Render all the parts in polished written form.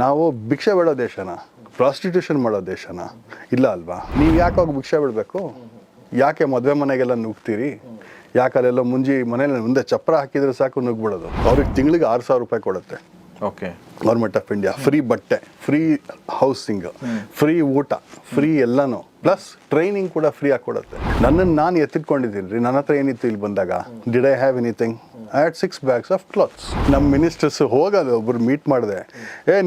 ನಾವು ಭಿಕ್ಷೆ ಬೇಡೋ ದೇಶನ, ಪ್ರಾಸ್ಟಿಟ್ಯೂಷನ್ ಮಾಡೋ ದೇಶನ? ಇಲ್ಲ ಅಲ್ವಾ? ನೀವು ಯಾಕೆ ಹೋಗಿ ಭಿಕ್ಷೆ ಬಿಡಬೇಕು? ಯಾಕೆ ಮದುವೆ ಮನೆಗೆಲ್ಲ ನುಗ್ತೀರಿ? ಯಾಕೆ ಅಲ್ಲೆಲ್ಲ ಮನೇಲಿ ಮುಂದೆ ಚಪ್ರ ಹಾಕಿದ್ರೆ ಸಾಕು ನುಗ್ಬಿಡೋದು? ಅವ್ರಿಗೆ ತಿಂಗಳಿಗೆ 6,000 ರೂಪಾಯಿ ಕೊಡುತ್ತೆ okay government of India. Free ಬಟ್ಟೆ, ಫ್ರೀ ಹೌಸಿಂಗ್, ಫ್ರೀ ಊಟ, ಫ್ರೀ ಎಲ್ಲನೂ, ಪ್ಲಸ್ ಟ್ರೈನಿಂಗ್ ಕೂಡ ಫ್ರೀ ಆಗಿ ಕೊಡುತ್ತೆ. ನನ್ನನ್ನು ನಾನು ಎತ್ತಿಟ್ಕೊಂಡಿದ್ದೀನಿ ರೀ. ನನ್ನ ಹತ್ರ ಏನಿತ್ತು ಇಲ್ಲಿ ಬಂದಾಗ? Did I have anything? I had 6 bags of clothes. ನಮ್ಮ ಮಿನಿಸ್ಟರ್ಸ್ ಹೋಗೋದು, ಒಬ್ರು ಮೀಟ್ ಮಾಡಿದೆ,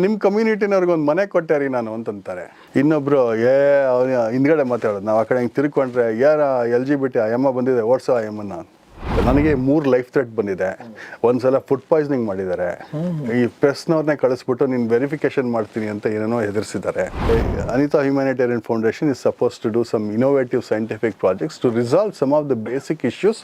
ನಿಮ್ಮ ಕಮ್ಯುನಿಟಿನವ್ರಿಗೆ ಒಂದು ಮನೆ ಕೊಟ್ಟೆ ರೀ ನಾನು ಅಂತಂತಾರೆ. ಇನ್ನೊಬ್ರು ಅವ್ನು ಹಿಂದ್ಗಡೆ ಮಾತಾಡೋದು, ನಾವು ಆ ಕಡೆ ಹಿಂಗೆ ತಿರ್ಕೊಂಡ್ರೆ LGBT ಅಯ್ಯಮ್ಮ ಬಂದಿದೆ, ಓಡಿಸೋ ಅಯ್ಯಮ್ಮನ. ನನಗೆ 3 ಲೈಫ್ ಥ್ರೆಟ್ ಬಂದಿದೆ. ಒಂದ್ಸಲ ಫುಡ್ ಪಾಯ್ಸನಿಂಗ್ ಮಾಡಿದ್ದಾರೆ. ಈ ಪ್ರೆಸ್ನವ್ರನ್ನೇ ಕಳಿಸ್ಬಿಟ್ಟು ನೀನು ವೆರಿಫಿಕೇಶನ್ ಮಾಡ್ತೀನಿ ಅಂತ ಏನೇನೋ ಹೆದರ್ಸಿದ್ದಾರೆ. Anita humanitarian foundation is suppose to do some innovative scientific projects to resolve some of the basic issues.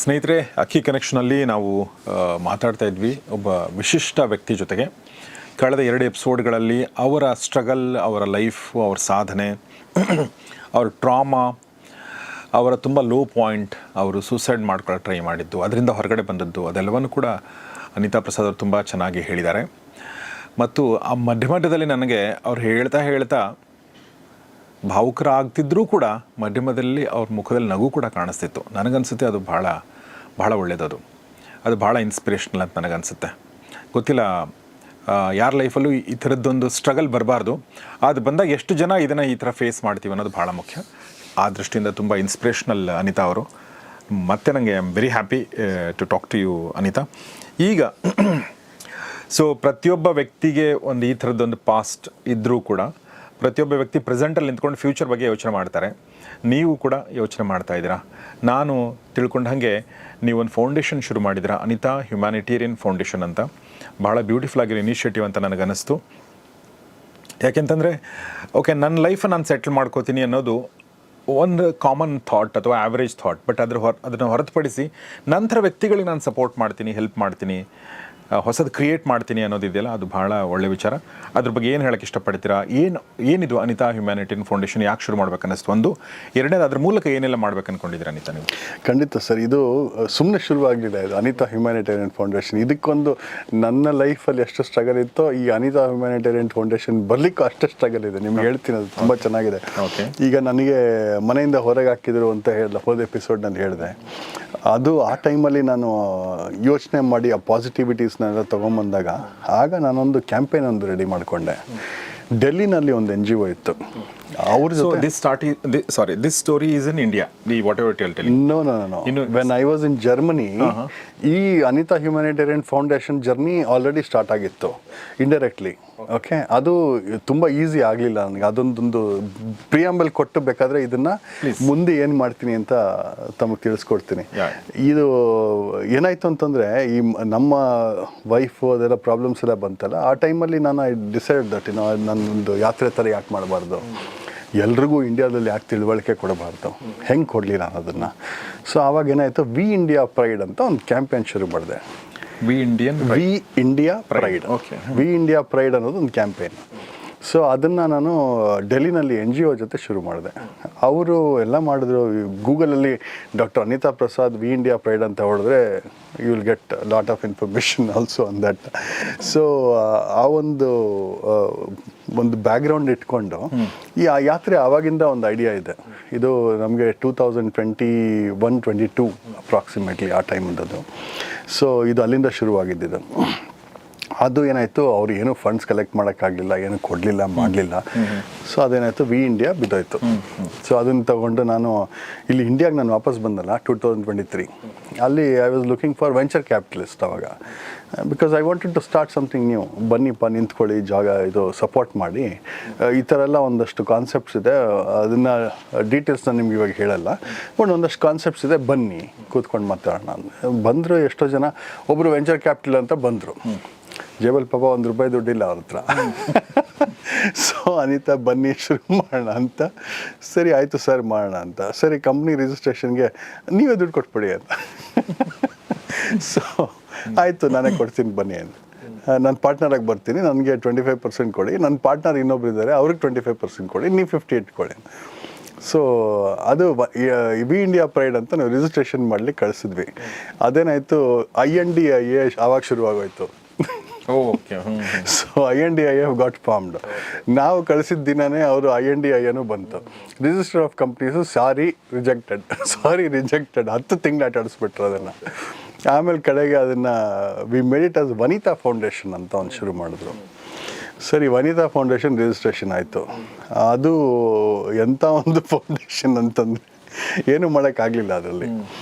ಸ್ನೇಹಿತರೆ, ಅಕ್ಕಿ ಕನೆಕ್ಷನಲ್ಲಿ ನಾವು ಮಾತಾಡ್ತಾ ಇದ್ವಿ ಒಬ್ಬ ವಿಶಿಷ್ಟ ವ್ಯಕ್ತಿ ಜೊತೆಗೆ. ಕಳೆದ 2 ಎಪಿಸೋಡ್ಗಳಲ್ಲಿ ಅವರ ಸ್ಟ್ರಗಲ್, ಅವರ ಲೈಫು, ಅವರ ಸಾಧನೆ, ಅವ್ರ ಟ್ರಾಮಾ, ಅವರ ತುಂಬ ಲೋ ಪಾಯಿಂಟ್, ಅವರು ಸೂಸೈಡ್ ಮಾಡ್ಕೊಳ್ಳೋ ಟ್ರೈ ಮಾಡಿದ್ದು, ಅದರಿಂದ ಹೊರಗಡೆ ಬಂದದ್ದು, ಅದೆಲ್ಲವನ್ನೂ ಕೂಡ ಅನಿತಾ ಪ್ರಸಾದ್ ಅವರು ತುಂಬ ಚೆನ್ನಾಗಿ ಹೇಳಿದ್ದಾರೆ. ಮತ್ತು ಆ ಮಧ್ಯದಲ್ಲಿ ನನಗೆ ಅವ್ರು ಹೇಳ್ತಾ ಭಾವುಕರಾಗ್ತಿದ್ರೂ ಕೂಡ ಮಧ್ಯದಲ್ಲಿ ಅವ್ರ ಮುಖದಲ್ಲಿ ನಗು ಕೂಡ ಕಾಣಿಸ್ತಿತ್ತು. ನನಗನ್ಸುತ್ತೆ ಅದು ಭಾಳ ಒಳ್ಳೆಯದು. ಅದು ಭಾಳ ಇನ್ಸ್ಪಿರೇಷನಲ್ ಅಂತ ನನಗನ್ಸುತ್ತೆ. ಗೊತ್ತಿಲ್ಲ ಯಾರ ಲೈಫಲ್ಲೂ ಈ ಥರದ್ದೊಂದು ಸ್ಟ್ರಗಲ್ ಬರಬಾರ್ದು. ಅದು ಬಂದಾಗ ಎಷ್ಟು ಜನ ಇದನ್ನು ಈ ಥರ ಫೇಸ್ ಮಾಡ್ತೀವಿ ಅನ್ನೋದು ಭಾಳ ಮುಖ್ಯ. ಆ ದೃಷ್ಟಿಯಿಂದ ತುಂಬ ಇನ್ಸ್ಪಿರೇಷ್ನಲ್ ಅನಿತಾ ಅವರು. ಮತ್ತು ನನಗೆ I am very happy to talk to you Anita. ಈಗ ಸೊ ಪ್ರತಿಯೊಬ್ಬ ವ್ಯಕ್ತಿಗೆ ಒಂದು ಈ ಥರದ್ದೊಂದು ಪಾಸ್ಟ್ ಇದ್ದರೂ ಕೂಡ ಪ್ರತಿಯೊಬ್ಬ ವ್ಯಕ್ತಿ ಪ್ರೆಸೆಂಟಲ್ಲಿ ನಿಂತ್ಕೊಂಡು ಫ್ಯೂಚರ್ ಬಗ್ಗೆ ಯೋಚನೆ ಮಾಡ್ತಾರೆ. ನೀವು ಕೂಡ ಯೋಚನೆ ಮಾಡ್ತಾ ಇದ್ದೀರಾ. ನಾನು ತಿಳ್ಕೊಂಡ ಹಾಗೆ ನೀವೊಂದು ಫೌಂಡೇಶನ್ ಶುರು ಮಾಡಿದ್ದೀರಾ, ಅನಿತಾ ಹ್ಯುಮ್ಯಾನಿಟೇರಿಯನ್ ಫೌಂಡೇಶನ್ ಅಂತ. ಭಾಳ ಬ್ಯೂಟಿಫುಲ್ ಆಗಿರೋ ಇನಿಷಿಯೇಟಿವ್ ಅಂತ ನನಗನ್ನಿಸ್ತು. ಯಾಕೆಂತಂದರೆ ಓಕೆ, ನನ್ನ ಲೈಫನ್ನು ನಾನು ಸೆಟ್ಲ್ ಮಾಡ್ಕೋತೀನಿ ಅನ್ನೋದು ಒಂದು ಕಾಮನ್ ಥಾಟ್ ಅಥವಾ ಆ್ಯಾವ್ರೇಜ್ ಥಾಟ್. ಬಟ್ ಅದನ್ನು ಹೊರತುಪಡಿಸಿ ನಂತರ ವ್ಯಕ್ತಿಗಳಿಗೆ ನಾನು ಸಪೋರ್ಟ್ ಮಾಡ್ತೀನಿ, ಹೆಲ್ಪ್ ಮಾಡ್ತೀನಿ, ಹೊಸದು ಕ್ರಿಯೇಟ್ ಮಾಡ್ತೀನಿ ಅನ್ನೋದಿದೆಯಲ್ಲ, ಅದು ಭಾಳ ಒಳ್ಳೆಯ ವಿಚಾರ. ಅದ್ರ ಬಗ್ಗೆ ಏನು ಹೇಳೋಕ್ಕೆ ಇಷ್ಟಪಡ್ತೀರಾ? ಏನಿದು ಅನಿತಾ ಹ್ಯುಮ್ಯಾನಿಟೇರಿಯನ್ ಫೌಂಡೇಶನ್ ಯಾಕೆ ಶುರು ಮಾಡ್ಬೇಕನ್ನಿಸ್ತು? ಒಂದು ಎರಡನೇದು, ಅದ್ರ ಮೂಲಕ ಏನೆಲ್ಲ ಮಾಡ್ಬೇಕು ಅಂದ್ಕೊಂಡಿದ್ದೀರಾ ಅನಿತಾ ನೀವು? ಖಂಡಿತ ಸರ್, ಇದು ಸುಮ್ಮನೆ ಶುರುವಾಗಲಿಲ್ಲ. ಇದು ಅನಿತಾ ಹ್ಯುಮ್ಯಾನಿಟೇರಿಯನ್ ಫೌಂಡೇಶನ್. ಇದಕ್ಕೊಂದು ನನ್ನ ಲೈಫಲ್ಲಿ ಎಷ್ಟು ಸ್ಟ್ರಗಲ್ ಇತ್ತೋ ಈ ಅನಿತಾ ಹ್ಯುಮ್ಯಾನಿಟೇರಿಯನ್ ಫೌಂಡೇಶನ್ ಬರಲಿಕ್ಕೂ ಅಷ್ಟೇ ಸ್ಟ್ರಗಲ್ ಇದೆ. ನಿಮ್ಗೆ ಹೇಳ್ತೀನಿ, ಅದು ತುಂಬ ಚೆನ್ನಾಗಿದೆ. ಈಗ ನನಗೆ ಮನೆಯಿಂದ ಹೊರಗೆ ಹಾಕಿದ್ರು ಅಂತ ಹೋದ ಎಪಿಸೋಡ್ನಲ್ಲಿ ಹೇಳಿದೆ. ಅದು ಆ ಟೈಮಲ್ಲಿ ನಾನು ಯೋಚನೆ ಮಾಡಿ ಆ ಪಾಸಿಟಿವಿಟೀಸ್ನೆಲ್ಲ ತೊಗೊಂಬಂದಾಗ ಆಗ ನಾನೊಂದು ಕ್ಯಾಂಪೇನ್ ಒಂದು ರೆಡಿ ಮಾಡಿಕೊಂಡೆ. ಡೆಲ್ಲಿನಲ್ಲಿ ಒಂದು NGO ಇತ್ತು. ಅವ್ರ ಜೊತೆ this story is in India, whatever you're telling. No. When I was in Germany, ಈ Anita humanitarian foundation journey already start ಆಗಿತ್ತು ಇಂಡೈರೆಕ್ಟ್ಲಿ. ಓಕೆ, ಅದು ತುಂಬ ಈಸಿ ಆಗಲಿಲ್ಲ ನನಗೆ. ಅದೊಂದೊಂದು ಪ್ರಿಯಾಂಬಲ್ ಕೊಟ್ಟು ಬೇಕಾದರೆ ಇದನ್ನು ಮುಂದೆ ಏನು ಮಾಡ್ತೀನಿ ಅಂತ ತಮಗೆ ತಿಳಿಸ್ಕೊಡ್ತೀನಿ. ಇದು ಏನಾಯಿತು ಅಂತಂದರೆ, ಈ ನಮ್ಮ ವೈಫು ಅದೆಲ್ಲ ಪ್ರಾಬ್ಲಮ್ಸ್ ಎಲ್ಲ ಬಂತಲ್ಲ, ಆ ಟೈಮಲ್ಲಿ ನಾನು ಡಿಸೈಡ್ ದಟ್ ನನ್ನೊಂದು ಯಾತ್ರೆ ಥರ ಯಾಕೆ ಮಾಡಬಾರ್ದು, ಎಲ್ರಿಗೂ ಇಂಡಿಯಾದಲ್ಲಿ ಯಾಕೆ ತಿಳುವಳಿಕೆ ಕೊಡಬಾರ್ದು, ಹೆಂಗೆ ಕೊಡಲಿ ನಾನು ಅದನ್ನು. ಸೊ ಆವಾಗ ಏನಾಯಿತು, ವಿ ಇಂಡಿಯಾ ಪ್ರೈಡ್ ಅಂತ ಒಂದು ಕ್ಯಾಂಪೇನ್ ಶುರು ಮಾಡಿದೆ. ವಿ ಇಂಡಿಯಾ ಪ್ರೈಡ್ ಅನ್ನೋದು ಒಂದು ಕ್ಯಾಂಪೇನ್. ಸೊ ಅದನ್ನು ನಾನು ಡೆಲ್ಲಿನಲ್ಲಿ NGO ಜೊತೆ ಶುರು ಮಾಡಿದೆ. ಅವರು ಎಲ್ಲ ಮಾಡಿದ್ರು. ಗೂಗಲಲ್ಲಿ doctor Anita Prasad V India pride ಅಂತ ಹೊಡೆದ್ರೆ you will get lot of information also on that. So ಆ ಒಂದು ಬ್ಯಾಕ್ಗ್ರೌಂಡ್ ಇಟ್ಕೊಂಡು ಈ ಆ ಯಾತ್ರೆ ಆವಾಗಿಂದ ಒಂದು ಐಡಿಯಾ ಇದೆ. ಇದು ನಮಗೆ 2021-22 ಅಪ್ರಾಕ್ಸಿಮೇಟ್ಲಿ ಆ ಟೈಮಿಂದದು. ಸೊ ಇದು ಅಲ್ಲಿಂದ ಶುರುವಾಗಿದ್ದು. ಅದು ಏನಾಯಿತು, ಅವ್ರು ಏನೂ ಫಂಡ್ಸ್ ಕಲೆಕ್ಟ್ ಮಾಡೋಕ್ಕಾಗಲಿಲ್ಲ, ಏನೂ ಕೊಡಲಿಲ್ಲ, ಮಾಡಲಿಲ್ಲ. ಸೊ ಅದೇನಾಯಿತು, ವಿ ಇಂಡಿಯಾ ಬಿದ್ದೋಯ್ತು. ಸೊ ಅದನ್ನು ತಗೊಂಡು ನಾನು ಇಲ್ಲಿ ಇಂಡಿಯಾಗೆ ನಾನು ವಾಪಸ್ ಬಂದಲ್ಲ 2023. ಅಲ್ಲಿ I was looking for venture capitalist ಅವಾಗ. Because I wanted to start something new. ಬನ್ನಿಪ್ಪ, ನಿಂತ್ಕೊಳ್ಳಿ, ಜಾಗ ಇದು ಸಪೋರ್ಟ್ ಮಾಡಿ, ಈ ಥರ ಎಲ್ಲ ಒಂದಷ್ಟು ಕಾನ್ಸೆಪ್ಟ್ಸ್ ಇದೆ. ಅದನ್ನು ಡೀಟೇಲ್ಸ್ನ ನಿಮ್ಗೆ ಇವಾಗ ಹೇಳಲ್ಲ, ಬಟ್ ಒಂದಷ್ಟು ಕಾನ್ಸೆಪ್ಟ್ಸ್ ಇದೆ, ಬನ್ನಿ ಕೂತ್ಕೊಂಡು ಮಾತಾಡೋಣ. ಬಂದರು ಎಷ್ಟೋ ಜನ. ಒಬ್ಬರು ವೆಂಚರ್ ಕ್ಯಾಪಿಟಲ್ ಅಂತ ಬಂದರು. ಜೇಬಲ್ಲಿ ಪಾಪ ₹1 ದುಡ್ಡಿಲ್ಲ ಅವ್ರ ಹತ್ರ. ಸೊ ಅನಿತಾ ಬನ್ನಿ ಶುರು ಮಾಡೋಣ ಅಂತ. ಸರಿ ಆಯಿತು ಸರ್, ಮಾಡೋಣ ಅಂತ. ಸರಿ, ಕಂಪ್ನಿ ರಿಜಿಸ್ಟ್ರೇಷನ್ಗೆ ನೀವೇ ದುಡ್ಡು ಕೊಟ್ಬಿಡಿ ಅಂತ. ಸೊ ಆಯಿತು, ನಾನೇ ಕೊಡ್ತೀನಿ ಬನ್ನಿ ಅಂತ. ನನ್ನ ಪಾರ್ಟ್ನರಾಗಿ ಬರ್ತೀನಿ, ನನಗೆ 25% ಕೊಡಿ. ನನ್ನ ಪಾರ್ಟ್ನರ್ ಇನ್ನೊಬ್ರು ಇದ್ದಾರೆ, ಅವ್ರಿಗೆ 25% ಕೊಡಿ, ನೀವು 50 ಇಟ್ಕೊಳ್ಳಿ. ಸೊ ಅದು ವಿ ಇಂಡಿಯಾ ಪ್ರೈಡ್ ಅಂತ ನಾವು ರಿಜಿಸ್ಟ್ರೇಷನ್ ಮಾಡ್ಲಿಕ್ಕೆ ಕಳಿಸಿದ್ವಿ. ಅದೇನಾಯಿತು INDIA ಆವಾಗ ಶುರುವಾಗೋಯ್ತು. Okay. So INDIA got formed. ನಾವು ಕಳಿಸಿದ ದಿನವೇ ಅವರು INDIAನೂ ಬಂತು. Register of companies sorry rejected 10 ತಿಂಗಳು ಆಟ ಆಡಿಸ್ಬಿಟ್ರು ಅದನ್ನು. ಆಮೇಲೆ ಕಡೆಗೆ ಅದನ್ನು we made it as Vanita foundation ಅಂತ ಒಂದು ಶುರು ಮಾಡಿದ್ರು. ಸರಿ, ವನಿತಾ ಫೌಂಡೇಶನ್ ರಿಜಿಸ್ಟ್ರೇಷನ್ ಆಯಿತು. ಅದು ಎಂಥ ಒಂದು ಫೌಂಡೇಶನ್ ಅಂತಂದರೆ ಏನೂ ಮಾಡೋಕ್ಕಾಗಲಿಲ್ಲ ಅದರಲ್ಲಿ.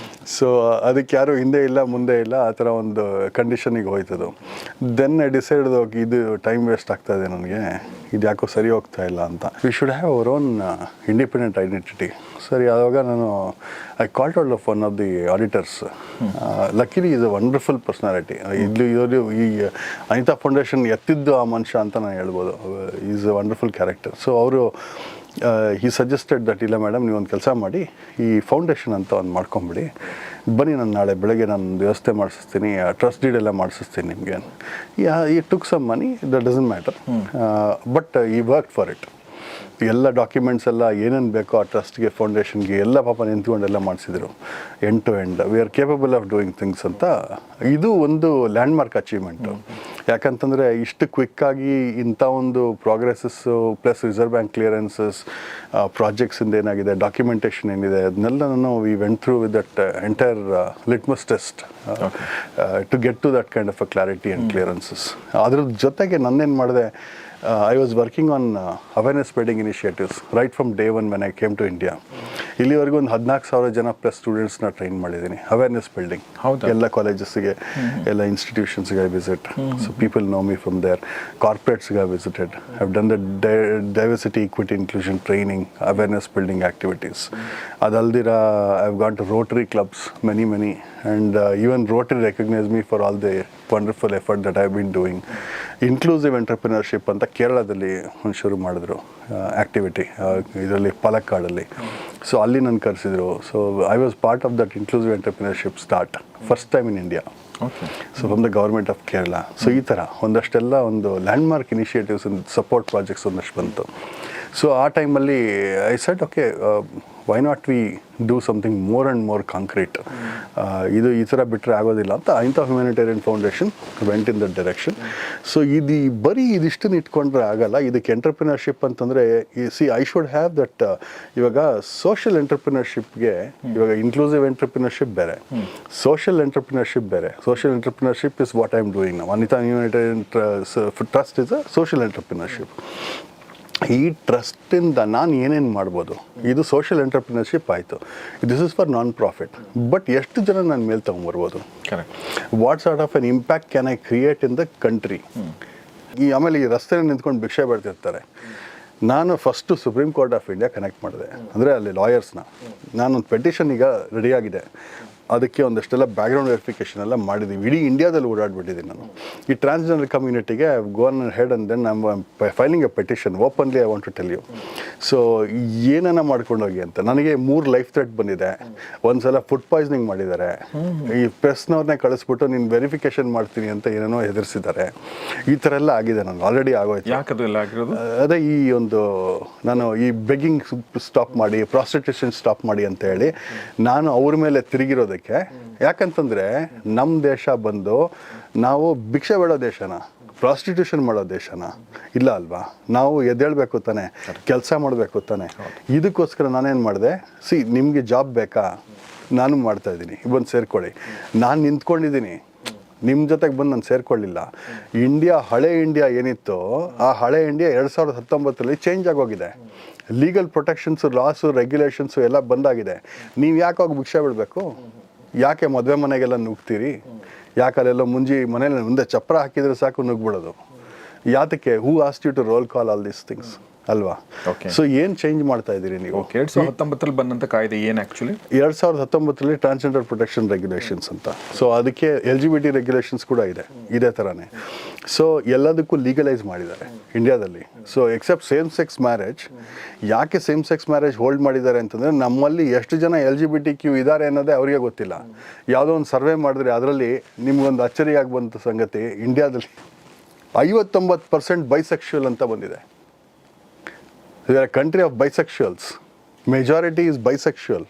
ಸೊ ಅದಕ್ಕೆ ಯಾರು ಹಿಂದೆ ಇಲ್ಲ ಮುಂದೆ ಇಲ್ಲ ಆ ಥರ ಒಂದು ಕಂಡೀಷನಿಗೆ ಹೋಯ್ತದು. ದೆನ್ ಐ ಡಿಸೈಡ್ ಇದು ಟೈಮ್ ವೇಸ್ಟ್ ಆಗ್ತಾಯಿದೆ ನನಗೆ, ಇದು ಯಾಕೋ ಸರಿ ಹೋಗ್ತಾ ಇಲ್ಲ ಅಂತ. We should have our own independent identity. ಸರಿ, ಆವಾಗ ನಾನು I called out of one of the auditors. Luckily is a wonderful personality. ಇವರು ಈ ಅನಿತಾ ಫೌಂಡೇಶನ್ ಎತ್ತಿದ್ದು ಆ ಮನುಷ್ಯ ಅಂತ ನಾನು ಹೇಳ್ಬೋದು. Is a wonderful character. So ಅವರು ಹಿ ಸಜೆಸ್ಟೆಡ್ ದಟ್ ಇಲ್ಲ ಮೇಡಮ್, ನೀವೊಂದು ಕೆಲಸ ಮಾಡಿ, ಈ ಫೌಂಡೇಶನ್ ಅಂತ ಒಂದು ಮಾಡ್ಕೊಂಬಿಡಿ, ಬನ್ನಿ ನಾನು ನಾಳೆ ಬೆಳಗ್ಗೆ ನಾನು ವ್ಯವಸ್ಥೆ ಮಾಡಿಸ್ತೀನಿ, ಟ್ರಸ್ಟ್ ಡೀಡ್ ಎಲ್ಲ ಮಾಡಿಸ್ತೀನಿ ನಿಮಗೆ. ಈ took some money, that doesn't matter, but ಈ ವರ್ಕ್ ಫಾರ್ ಇಟ್. ಎಲ್ಲ ಡಾಕ್ಯುಮೆಂಟ್ಸ್ ಎಲ್ಲ ಏನೇನು ಬೇಕೋ ಆ ಟ್ರಸ್ಟ್ಗೆ, ಫೌಂಡೇಶನ್ಗೆ ಎಲ್ಲ ಪಾಪ ನಿಂತ್ಕೊಂಡೆಲ್ಲ ಮಾಡಿಸಿದ್ರು, end to end. We are capable of doing things ಅಂತ. ಇದು ಒಂದು ಲ್ಯಾಂಡ್ಮಾರ್ಕ್ ಅಚೀವ್ಮೆಂಟು. ಯಾಕಂತಂದರೆ ಇಷ್ಟು ಕ್ವಿಕ್ಕಾಗಿ ಇಂಥ ಒಂದು progresses plus reserve bank clearances, ಪ್ರಾಜೆಕ್ಟ್ಸಿಂದ ಏನಾಗಿದೆ, ಡಾಕ್ಯುಮೆಂಟೇಷನ್ ಏನಿದೆ, ಅದನ್ನೆಲ್ಲ ನಾನು we went through with that entire litmus test to get to that kind of a clarity and clearances. ಅದ್ರ ಜೊತೆಗೆ ನನ್ನೇನು ಮಾಡಿದೆ, I was working on awareness spreading initiatives right from day one when I came to India. ಇಲ್ಲಿವರೆಗೂ ಒಂದು 14,000 ಜನ plus ಸ್ಟೂಡೆಂಟ್ಸ್ನ train ಮಾಡಿದ್ದೀನಿ awareness building. ಎಲ್ಲ ಕಾಲೇಜಸ್ಗೆ, ಎಲ್ಲ ಇನ್ಸ್ಟಿಟ್ಯೂಷನ್ಸ್ಗೆ I visit. So people know me from there. ಕಾರ್ಪೊರೇಟ್ಸ್ಗೆ I visited. I have done the diversity equity inclusion training, awareness building activities. ಅದಲ್ದಿರ I have gone to Rotary clubs many and even Rotary recognized me for all the wonderful effort that I've been doing. Inclusive entrepreneurship ಅಂತ ಕೇರಳದಲ್ಲಿ ಒಂದು ಶುರು ಮಾಡಿದ್ರು activity, ಇದರಲ್ಲಿ ಪಾಲಕ್ಕಾಡಲ್ಲಿ. So ಅಲ್ಲಿ ನನ್ನ ಕರೆಸಿದ್ರು. So I was part of that inclusive entrepreneurship start first time in India. So from the government of Kerala. So ಈ ಥರ ಒಂದಷ್ಟೆಲ್ಲ ಒಂದು ಲ್ಯಾಂಡ್ಮಾರ್ಕ್ ಇನಿಷಿಯೇಟಿವ್ಸ್ ಸಪೋರ್ಟ್ ಪ್ರಾಜೆಕ್ಟ್ಸ್ ಒಂದಷ್ಟು ಬಂತು. ಸೊ ಆ ಟೈಮಲ್ಲಿ I said okay, why not we do something more and more concrete. ಇದು ಈ ಥರ ಬಿಟ್ಟರೆ ಆಗೋದಿಲ್ಲ ಅಂತ Anita humanitarian foundation went in that direction. So ಬರೀ ಇದಿಷ್ಟನ್ನು ಇಟ್ಕೊಂಡ್ರೆ ಆಗಲ್ಲ. ಇದಕ್ಕೆ ಎಂಟರ್ಪ್ರಿನರ್ಶಿಪ್ ಅಂತಂದರೆ ಐ ಶುಡ್ ಹ್ಯಾವ್ ದಟ್. ಇವಾಗ ಸೋಷಿಯಲ್ ಎಂಟರ್ಪ್ರಿನರ್ಶಿಪ್ಗೆ ಇವಾಗ ಇನ್ಕ್ಲೂಸಿವ್ ಎಂಟರ್ಪ್ರಿನರ್ಶಿಪ್ ಬೇರೆ, ಸೋಷಿಯಲ್ ಎಂಟರ್ಪ್ರಿನರ್ಶಿಪ್ ಬೇರೆ. Social entrepreneurship is what I am doing now. Anita humanitarian trust is a social entrepreneurship. ಈ ಟ್ರಸ್ಟಿಂದ ನಾನು ಏನೇನು ಮಾಡ್ಬೋದು, ಇದು ಸೋಷಿಯಲ್ ಎಂಟರ್ಪ್ರಿನರ್ಶಿಪ್ ಆಯಿತು. This is for non profit. But ಎಷ್ಟು ಜನ ನನ್ನ ಮೇಲೆ ತೊಗೊಂಬರ್ಬೋದು, what sort of an impact can I create in the country. ಆಮೇಲೆ ಈ ರಸ್ತೆನ ನಿಂತ್ಕೊಂಡು ಭಿಕ್ಷೆ ಬೇಡ್ತಿರ್ತಾರೆ. ನಾನು first supreme court of India connect ಮಾಡಿದೆ, ಅಂದರೆ ಅಲ್ಲಿ ಲಾಯರ್ಸ್ನ. ನಾನೊಂದು ಪೆಟಿಷನ್ ಈಗ ರೆಡಿಯಾಗಿದೆ, ಅದಕ್ಕೆ ಒಂದಷ್ಟೆಲ್ಲ ಬ್ಯಾಕ್ಗ್ರೌಂಡ್ ವೆರಿಫಿಕೇಷನ್ ಎಲ್ಲ ಮಾಡಿದ್ದೀವಿ. ಇಡೀ ಇಂಡಿಯಾದಲ್ಲಿ ಓಡಾಡ್ಬಿಟ್ಟಿದ್ದೀನಿ ನಾನು. ಈ ಟ್ರಾನ್ಸ್ಜೆಂಡರ್ ಕಮ್ಯುನಿಟಿಗೆ gone head and then I am filing a petition openly. I want to tell you. So ಏನನ್ನ ಮಾಡ್ಕೊಂಡೋಗಿ ಅಂತ. ನನಗೆ 3 ಲೈಫ್ ಥ್ರೆಟ್ ಬಂದಿದೆ. ಒಂದು ಸಲ ಫುಡ್ ಪಾಯ್ಸನಿಂಗ್ ಮಾಡಿದ್ದಾರೆ. ಈ ಪ್ರೆಸ್ನವ್ರನ್ನೇ ಕಳಿಸ್ಬಿಟ್ಟು ನೀನು ವೆರಿಫಿಕೇಷನ್ ಮಾಡ್ತೀನಿ ಅಂತ ಏನೇನೋ ಹೆದರ್ಸಿದ್ದಾರೆ. ಈ ಥರ ಎಲ್ಲ ಆಗಿದೆ ನನಗೆ, ಆಲ್ರೆಡಿ ಆಗೋಯ್ತು. ಅದೇ ಈ ಒಂದು ನಾನು ಈ ಬೆಗ್ಗಿಂಗ್ ಸ್ಟಾಪ್ ಮಾಡಿ, ಪ್ರಾಸ್ಟಿಟ್ಯೂಷನ್ ಸ್ಟಾಪ್ ಮಾಡಿ ಅಂತ ಹೇಳಿ ನಾನು ಅವ್ರ ಮೇಲೆ ತಿರುಗಿರೋದಕ್ಕೆ. ಯಾಕಂತಂದರೆ ನಮ್ಮ ದೇಶ ಬಂದು ನಾವು ಭಿಕ್ಷೆ ಬೇಡೋ ದೇಶನ, ಪ್ರಾಸ್ಟಿಟ್ಯೂಷನ್ ಮಾಡೋ ದೇಶನ ಇಲ್ಲ ಅಲ್ವಾ? ನಾವು ಎದ್ದೇಳಬೇಕು ತಾನೆ, ಕೆಲಸ ಮಾಡಬೇಕು ತಾನೆ. ಇದಕ್ಕೋಸ್ಕರ ನಾನೇನು ಮಾಡಿದೆ, ನಿಮಗೆ ಜಾಬ್ ಬೇಕಾ, ನಾನು ಮಾಡ್ತಾಯಿದ್ದೀನಿ, ಬಂದು ಸೇರ್ಕೊಳ್ಳಿ. ನಾನು ನಿಂತ್ಕೊಂಡಿದ್ದೀನಿ, ನಿಮ್ಮ ಜೊತೆಗೆ ಬಂದು ನಾನು ಸೇರ್ಕೊಳ್ಳಿಲ್ಲ. ಹಳೆ ಇಂಡಿಯಾ ಏನಿತ್ತು, ಆ ಹಳೆ ಇಂಡಿಯಾ 2019 ಚೇಂಜ್ ಆಗೋಗಿದೆ. ಲೀಗಲ್ ಪ್ರೊಟೆಕ್ಷನ್ಸು, ಲಾಸು, ರೆಗ್ಯುಲೇಷನ್ಸು ಎಲ್ಲ ಬಂದಾಗಿದೆ. ನೀವು ಯಾಕೆ ಹೋಗಿ ಭಿಕ್ಷೆ ಬಿಡಬೇಕು? ಯಾಕೆ ಮದುವೆ ಮನೆಗೆಲ್ಲ ನುಗ್ತೀರಿ? ಯಾಕೆ ಅಲ್ಲೆಲ್ಲ ಮನೇಲಿ ಮುಂದೆ ಚಪ್ರ ಹಾಕಿದರೆ ಸಾಕು ನುಗ್ಬಿಡೋದು? ಯಾತಕ್ಕೆ? Who ask you to roll call all these things ಅಲ್ವಾ? ಸೊ ಏನು ಚೇಂಜ್ ಮಾಡ್ತಾ ಇದ್ದೀರಿ ನೀವು? 2019 ಬಂದಂಥ ಕಾಯ್ದೆ ಏನು ಆ್ಯಕ್ಚುಲಿ? 2019 ಟ್ರಾನ್ಸ್ಜೆಂಡರ್ ಪ್ರೊಟೆಕ್ಷನ್ ರೆಗ್ಯುಲೇಷನ್ಸ್ ಅಂತ. ಸೊ ಅದಕ್ಕೆ LGBT ರೆಗ್ಯುಲೇಷನ್ಸ್ ಕೂಡ ಇದೆ ಇದೇ ಥರನೇ. ಸೊ ಎಲ್ಲದಕ್ಕೂ ಲೀಗಲೈಸ್ ಮಾಡಿದ್ದಾರೆ ಇಂಡಿಯಾದಲ್ಲಿ. So except same sex marriage. ಯಾಕೆ ಸೇಮ್ ಸೆಕ್ಸ್ ಮ್ಯಾರೇಜ್ ಹೋಲ್ಡ್ ಮಾಡಿದ್ದಾರೆ ಅಂತಂದರೆ, ನಮ್ಮಲ್ಲಿ ಎಷ್ಟು ಜನ LGBTQ ಇದ್ದಾರೆ ಅನ್ನೋದೇ ಅವರಿಗೆ ಗೊತ್ತಿಲ್ಲ. ಯಾವುದೋ ಒಂದು ಸರ್ವೆ ಮಾಡಿದ್ರೆ ಅದರಲ್ಲಿ ನಿಮ್ಗೊಂದು ಅಚ್ಚರಿಯಾಗಿ ಬಂದ ಸಂಗತಿ, ಇಂಡಿಯಾದಲ್ಲಿ 59% ಬೈಸೆಕ್ಷುವಲ್ ಅಂತ ಬಂದಿದೆ. We are a country of bisexuals. Majority is bisexual.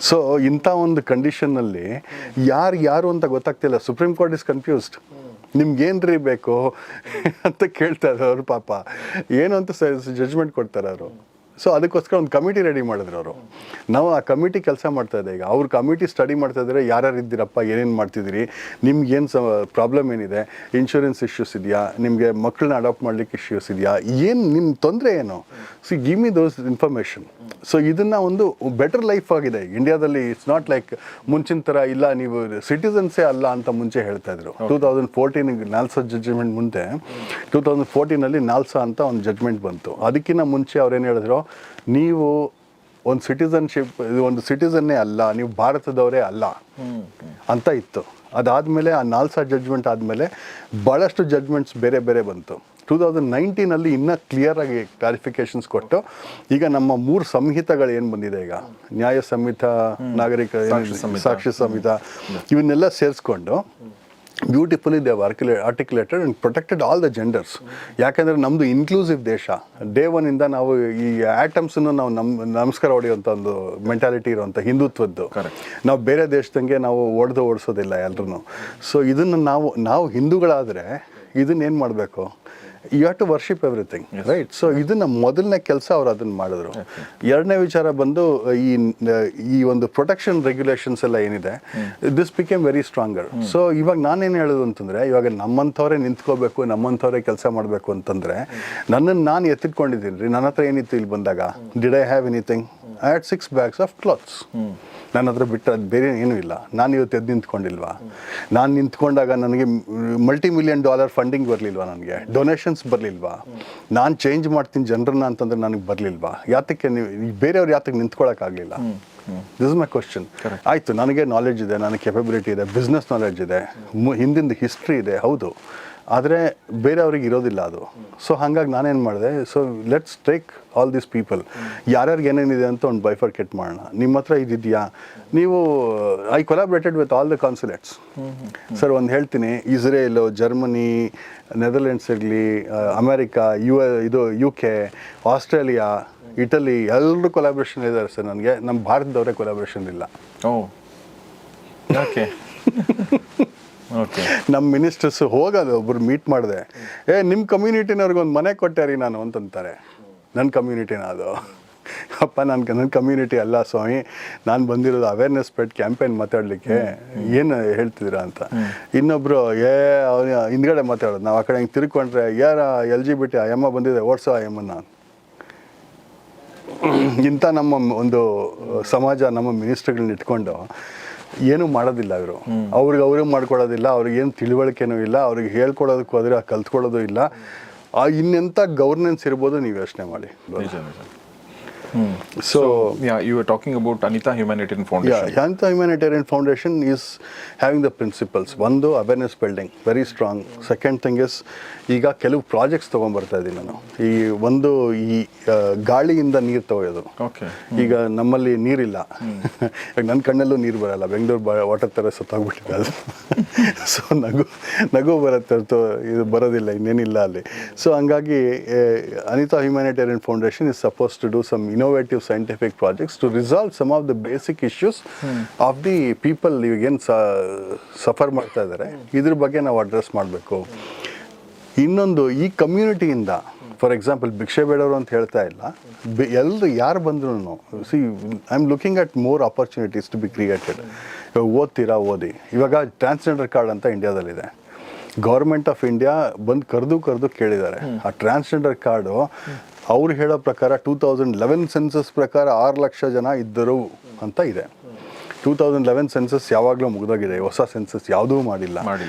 So ಇಂಥ ಒಂದು ಕಂಡೀಷನ್ನಲ್ಲಿ ಯಾರು ಅಂತ ಗೊತ್ತಾಗ್ತಿಲ್ಲ. Supreme court is confused. ನಿಮ್ಗೇನ್ರಿ ಬೇಕು ಅಂತ ಕೇಳ್ತಾರೆ ಅವರು. ಪಾಪ ಏನು ಅಂತ ಜಡ್ಜ್ಮೆಂಟ್ ಕೊಡ್ತಾರೆ ಅವರು. ಸೊ ಅದಕ್ಕೋಸ್ಕರ ಒಂದು ಕಮಿಟಿ ರೆಡಿ ಮಾಡಿದ್ರು ಅವರು. ನಾವು ಆ ಕಮಿಟಿ ಕೆಲಸ ಮಾಡ್ತಾ ಇದೆ ಈಗ. ಅವ್ರ ಕಮಿಟಿ ಸ್ಟಡಿ ಮಾಡ್ತಾ ಇದ್ದಾರೆ, ಯಾರ್ಯಾರು ಇದ್ದೀರಪ್ಪ, ಏನೇನು ಮಾಡ್ತಿದ್ದೀರಿ, ನಿಮ್ಗೇನು ಪ್ರಾಬ್ಲಮ್ ಏನಿದೆ, ಇನ್ಶೂರೆನ್ಸ್ ಇಶ್ಯೂಸ್ ಇದೆಯಾ, ನಿಮಗೆ ಮಕ್ಕಳನ್ನ ಅಡಾಪ್ಟ್ ಮಾಡಲಿಕ್ಕೆ ಇಶ್ಯೂಸ್ ಇದೆಯಾ, ಏನು ನಿಮ್ಮ ತೊಂದರೆ ಏನು, ಸಿ ಗಿವ್ ಮಿ ದೋಸ್ ಇನ್ಫಾರ್ಮೇಷನ್. ಸೊ ಇದನ್ನು ಒಂದು ಬೆಟರ್ ಲೈಫ್ ಆಗಿದೆ ಇಂಡಿಯಾದಲ್ಲಿ. ಇಟ್ಸ್ ನಾಟ್ ಲೈಕ್ ಮುಂಚಿನ ಥರ ಇಲ್ಲ ನೀವು ಸಿಟಿಸನ್ಸೇ ಅಲ್ಲ ಅಂತ ಮುಂಚೆ ಹೇಳ್ತಾ ಇದ್ರು. 2014 ನಾಲ್ಸಾ ಜಡ್ಜ್ಮೆಂಟ್ ಮುಂದೆ 2014 ನಾಲ್ಸಾ ಅಂತ ಒಂದು ಜಡ್ಜ್ಮೆಂಟ್ ಬಂತು. ಅದಕ್ಕಿಂತ ಮುಂಚೆ ಅವ್ರೇನು ಹೇಳಿದ್ರು, ನೀವು ಒಂದು ಸಿಟಿಸನ್ಶಿಪ್, ಇದು ಒಂದು ಸಿಟಿಸನ್ನೇ ಅಲ್ಲ, ನೀವು ಭಾರತದವರೇ ಅಲ್ಲ ಅಂತ ಇತ್ತು. ಅದಾದಮೇಲೆ ಆ ನಾಲ್ಸಾ ಜಡ್ಜ್ಮೆಂಟ್ ಆದಮೇಲೆ ಭಾಳಷ್ಟು ಜಡ್ಜ್ಮೆಂಟ್ಸ್ ಬೇರೆ ಬೇರೆ ಬಂತು. 2019 ಇನ್ನೂ ಕ್ಲಿಯರಾಗಿ ಕ್ಲಾರಿಫಿಕೇಶನ್ಸ್ ಕೊಟ್ಟು ಈಗ ನಮ್ಮ 3 ಸಂಹಿತಗಳು ಏನು ಬಂದಿದೆ ಈಗ, ನ್ಯಾಯ ಸಂಹಿತ, ನಾಗರಿಕ ಸಾಕ್ಷಿ ಸಂಹಿತ, ಇವನ್ನೆಲ್ಲ ಸೇರಿಸ್ಕೊಂಡು beautifully they articulated and protected all the genders. ಯಾಕೆಂದರೆ ನಮ್ಮದು ಇನ್ಕ್ಲೂಸಿವ್ ದೇಶ. ಡೇ ಒನ್ನಿಂದ ನಾವು ಈ ಆ್ಯಟಮ್ಸನ್ನು ನಾವು ನಮಸ್ಕಾರ ಹೊಡೆಯುವಂಥ ಒಂದು ಮೆಂಟಾಲಿಟಿ ಇರುವಂಥ ಹಿಂದುತ್ವದ್ದು. ನಾವು ಬೇರೆ ದೇಶದಂಗೆ ನಾವು ಓಡಿಸೋದಿಲ್ಲ ಎಲ್ಲರೂ. ಸೊ ಇದನ್ನು ನಾವು ಹಿಂದೂಗಳಾದರೆ ಇದನ್ನೇನು ಮಾಡಬೇಕು, you have to worship everything, right? So ಇದನ್ನ ಮೊದಲನೇ ಕೆಲಸ ಅವ್ರು ಅದನ್ನು ಮಾಡಿದ್ರು. ಎರಡನೇ ವಿಚಾರ ಬಂದು ಈ ಒಂದು ಪ್ರೊಟೆಕ್ಷನ್ ರೆಗ್ಯುಲೇಷನ್ಸ್ ಎಲ್ಲ ಏನಿದೆ, this became very stronger. So ಇವಾಗ ನಾನೇನು ಹೇಳೋದು ಅಂತಂದರೆ, ಇವಾಗ ನಮ್ಮಂಥವ್ರೇ ನಿಂತ್ಕೋಬೇಕು, ನಮ್ಮಂಥವ್ರೇ ಕೆಲಸ ಮಾಡಬೇಕು ಅಂತಂದರೆ, ನನ್ನನ್ನು ನಾನು ಎತ್ತಿಟ್ಕೊಂಡಿದ್ದೀನಿ ರೀ. ನನ್ನ ಹತ್ರ ಏನಿತ್ತು ಇಲ್ಲಿ ಬಂದಾಗ, did I have anything? I had 6 bags of clothes. ನನ್ನ ಹತ್ರ ಬಿಟ್ಟರೆ ಅದು ಬೇರೆ ಏನೂ ಇಲ್ಲ. ನಾನು ಇವತ್ತು ಎದ್ದು ನಿಂತ್ಕೊಂಡಿಲ್ವಾ? ನಾನು ನಿಂತ್ಕೊಂಡಾಗ ನನಗೆ $multi-million ಫಂಡಿಂಗ್ ಬರಲಿಲ್ವಾ? ನನಗೆ ಡೊನೇಷನ್ಸ್ ಬರಲಿಲ್ವಾ? ನಾನು ಚೇಂಜ್ ಮಾಡ್ತೀನಿ ಜನರನ್ನ ಅಂತಂದ್ರೆ ನನಗೆ ಬರಲಿಲ್ವಾ? ಯಾತಕ್ಕೆ ನೀವು ಬೇರೆಯವ್ರು ಯಾತಕ್ಕೆ ನಿಂತ್ಕೊಳ್ಳೋಕ್ಕಾಗಲಿಲ್ಲ? This is my question. ಆಯಿತು, ನನಗೆ ನಾಲೆಡ್ಜ್ ಇದೆ, ನನಗೆ ಕೆಪಬಿಲಿಟಿ ಇದೆ, ಬಿಸ್ನೆಸ್ ನಾಲೆಡ್ಜ್ ಇದೆ, ಹಿಂದಿಂದ ಹಿಸ್ಟ್ರಿ ಇದೆ, ಹೌದು. ಆದರೆ ಬೇರೆಯವ್ರಿಗೆ ಇರೋದಿಲ್ಲ ಅದು. ಸೊ ಹಾಗಾಗಿ ನಾನೇನು ಮಾಡಿದೆ, so let's take all these people, ಯಾರ್ಯಾರಿಗೆ ಏನೇನಿದೆ ಅಂತ ಒಂದು ಬೈಫರ್ಕೇಟ್ ಮಾಡೋಣ. ನಿಮ್ಮ ಹತ್ರ ಇದೆಯಾ? ನೀವು I collaborated with all the consulates. Sir ಒಂದು ಹೇಳ್ತೀನಿ, ಇಸ್ರೇಲು, ಜರ್ಮನಿ, ನೆದರ್ಲೆಂಡ್ಸ್ ಇರಲಿ, ಅಮೇರಿಕಾ, UK, ಆಸ್ಟ್ರೇಲಿಯಾ, ಇಟಲಿ, ಎಲ್ಲರೂ ಕೊಲಾಬ್ರೇಷನ್ ಇದ್ದಾರೆ ಸರ್. ನನಗೆ ನಮ್ಮ ಭಾರತದವರೇ ಕೊಲಾಬ್ರೇಷನ್ ಇಲ್ಲ. ಓಕೆ. ನಮ್ಮ ಮಿನಿಸ್ಟರ್ಸ್ ಹೋಗೋದು, ಒಬ್ರು ಮೀಟ್ ಮಾಡಿದೆ, ನಿಮ್ಮ ಕಮ್ಯುನಿಟಿನವ್ರಿಗೆ ಒಂದು ಮನೆ ಕೊಟ್ಟಾರಿ ನಾನು ಅಂತಂತಾರೆ. ನನ್ನ ಕಮ್ಯುನಿಟಿನ ಅದು? ಅಪ್ಪ, ನನ್ನ ಕಮ್ಯುನಿಟಿ ಅಲ್ಲ ಸ್ವಾಮಿ, ನಾನು ಬಂದಿರೋದು ಅವೇರ್ನೆಸ್ ಸ್ಪ್ರೆಡ್ ಕ್ಯಾಂಪೇನ್ ಮಾತಾಡಲಿಕ್ಕೆ, ಏನು ಹೇಳ್ತಿದ್ದೀರಾ ಅಂತ. ಇನ್ನೊಬ್ರು ಅವನು ಹಿಂದ್ಗಡೆ ಮಾತಾಡೋದು, ನಾವು ಆ ಕಡೆ ಹಿಂಗೆ ತಿರ್ಕೊಂಡ್ರೆ, ಯಾರ LGBT ಅಯ್ಯಮ್ಮ ಬಂದಿದೆ, ಓಡಿಸೋ ಅಯ್ಯಮ್ಮನ. ಇಂಥ ನಮ್ಮ ಒಂದು ಸಮಾಜ, ನಮ್ಮ ಮಿನಿಸ್ಟರ್ಗಳನ್ನ ಇಟ್ಕೊಂಡು ಏನೂ ಮಾಡೋದಿಲ್ಲ ಇವರು. ಅವ್ರಿಗೆ ಮಾಡ್ಕೊಡೋದಿಲ್ಲ, ಅವ್ರಿಗೇನು ತಿಳುವಳಿಕೆನೂ ಇಲ್ಲ, ಅವ್ರಿಗೆ ಹೇಳ್ಕೊಡೋದಕ್ಕೆ ಹೋದರೆ ಕಲ್ತ್ಕೊಳ್ಳೋದು ಇಲ್ಲ. ಇನ್ನೆಂಥ ಗವರ್ನೆನ್ಸ್ ಇರ್ಬೋದು ನೀವು ಯೋಚನೆ ಮಾಡಿ. So yeah, you were talking about Anita Humanitarian Foundation. Yeah, Anita Humanitarian Foundation is having the principles. One, awareness building, very strong. Second thing is, ಈಗ ಕೆಲವು ಪ್ರಾಜೆಕ್ಟ್ಸ್ ತೊಗೊಂಡ್ಬರ್ತಾ ಇದ್ದೀನಿ ನಾನು. ಈ ಗಾಳಿಯಿಂದ ನೀರು ತಗೊಳ್ಳೋದು. ಈಗ ನಮ್ಮಲ್ಲಿ ನೀರಿಲ್ಲ, ಈಗ ನನ್ನ ಕಣ್ಣಲ್ಲೂ ನೀರು ಬರಲ್ಲ, ಬೆಂಗಳೂರು ವಾಟರ್ ಥರ ಸುತ್ತಾಗ್ಬಿಟ್ಟಿದೆ ಅದು. ಸೊ ನಗು ಬರುತ್ತೆ, ಇದು ಬರೋದಿಲ್ಲ, ಇನ್ನೇನಿಲ್ಲ ಅಲ್ಲಿ. ಸೊ ಹಂಗಾಗಿ Anita humanitarian foundation is suppose to do some innovative scientific projects to resolve some of the basic issues of the people ಈಗೇನು ಸಫರ್ ಮಾಡ್ತಾ ಇದ್ದಾರೆ. ಇದ್ರ ಬಗ್ಗೆ ನಾವು ಅಡ್ರೆಸ್ ಮಾಡಬೇಕು. ಇನ್ನೊಂದು, ಈ ಕಮ್ಯುನಿಟಿಯಿಂದ, ಫಾರ್ ಎಕ್ಸಾಂಪಲ್ ಭಿಕ್ಷೆ ಬೇಡವರು ಅಂತ ಹೇಳ್ತಾ ಇಲ್ಲ, ಎಲ್ಲರೂ ಯಾರು ಬಂದ್ರು, see I am looking at more opportunities to be created. ಇವಾಗ ಓದಿ, ಇವಾಗ ಟ್ರಾನ್ಸ್ಜೆಂಡರ್ ಕಾರ್ಡ್ ಅಂತ ಇಂಡಿಯಾದಲ್ಲಿದೆ. ಗೌರ್ಮೆಂಟ್ ಆಫ್ ಇಂಡಿಯಾ ಬಂದು ಕರೆದು ಕೇಳಿದ್ದಾರೆ. ಆ ಟ್ರಾನ್ಸ್ಜೆಂಡರ್ ಕಾರ್ಡು ಅವ್ರು ಹೇಳೋ ಪ್ರಕಾರ 2011 ಸೆನ್ಸಸ್ ಪ್ರಕಾರ 6 ಲಕ್ಷ ಜನ ಇದ್ದರು ಅಂತ ಇದೆ. 2011 ಸೆನ್ಸಸ್ ಯಾವಾಗಲೂ ಮುಗಿದೋಗಿದೆ, ಹೊಸ ಸೆನ್ಸಸ್ ಯಾವುದೂ ಮಾಡಿಲ್ಲ.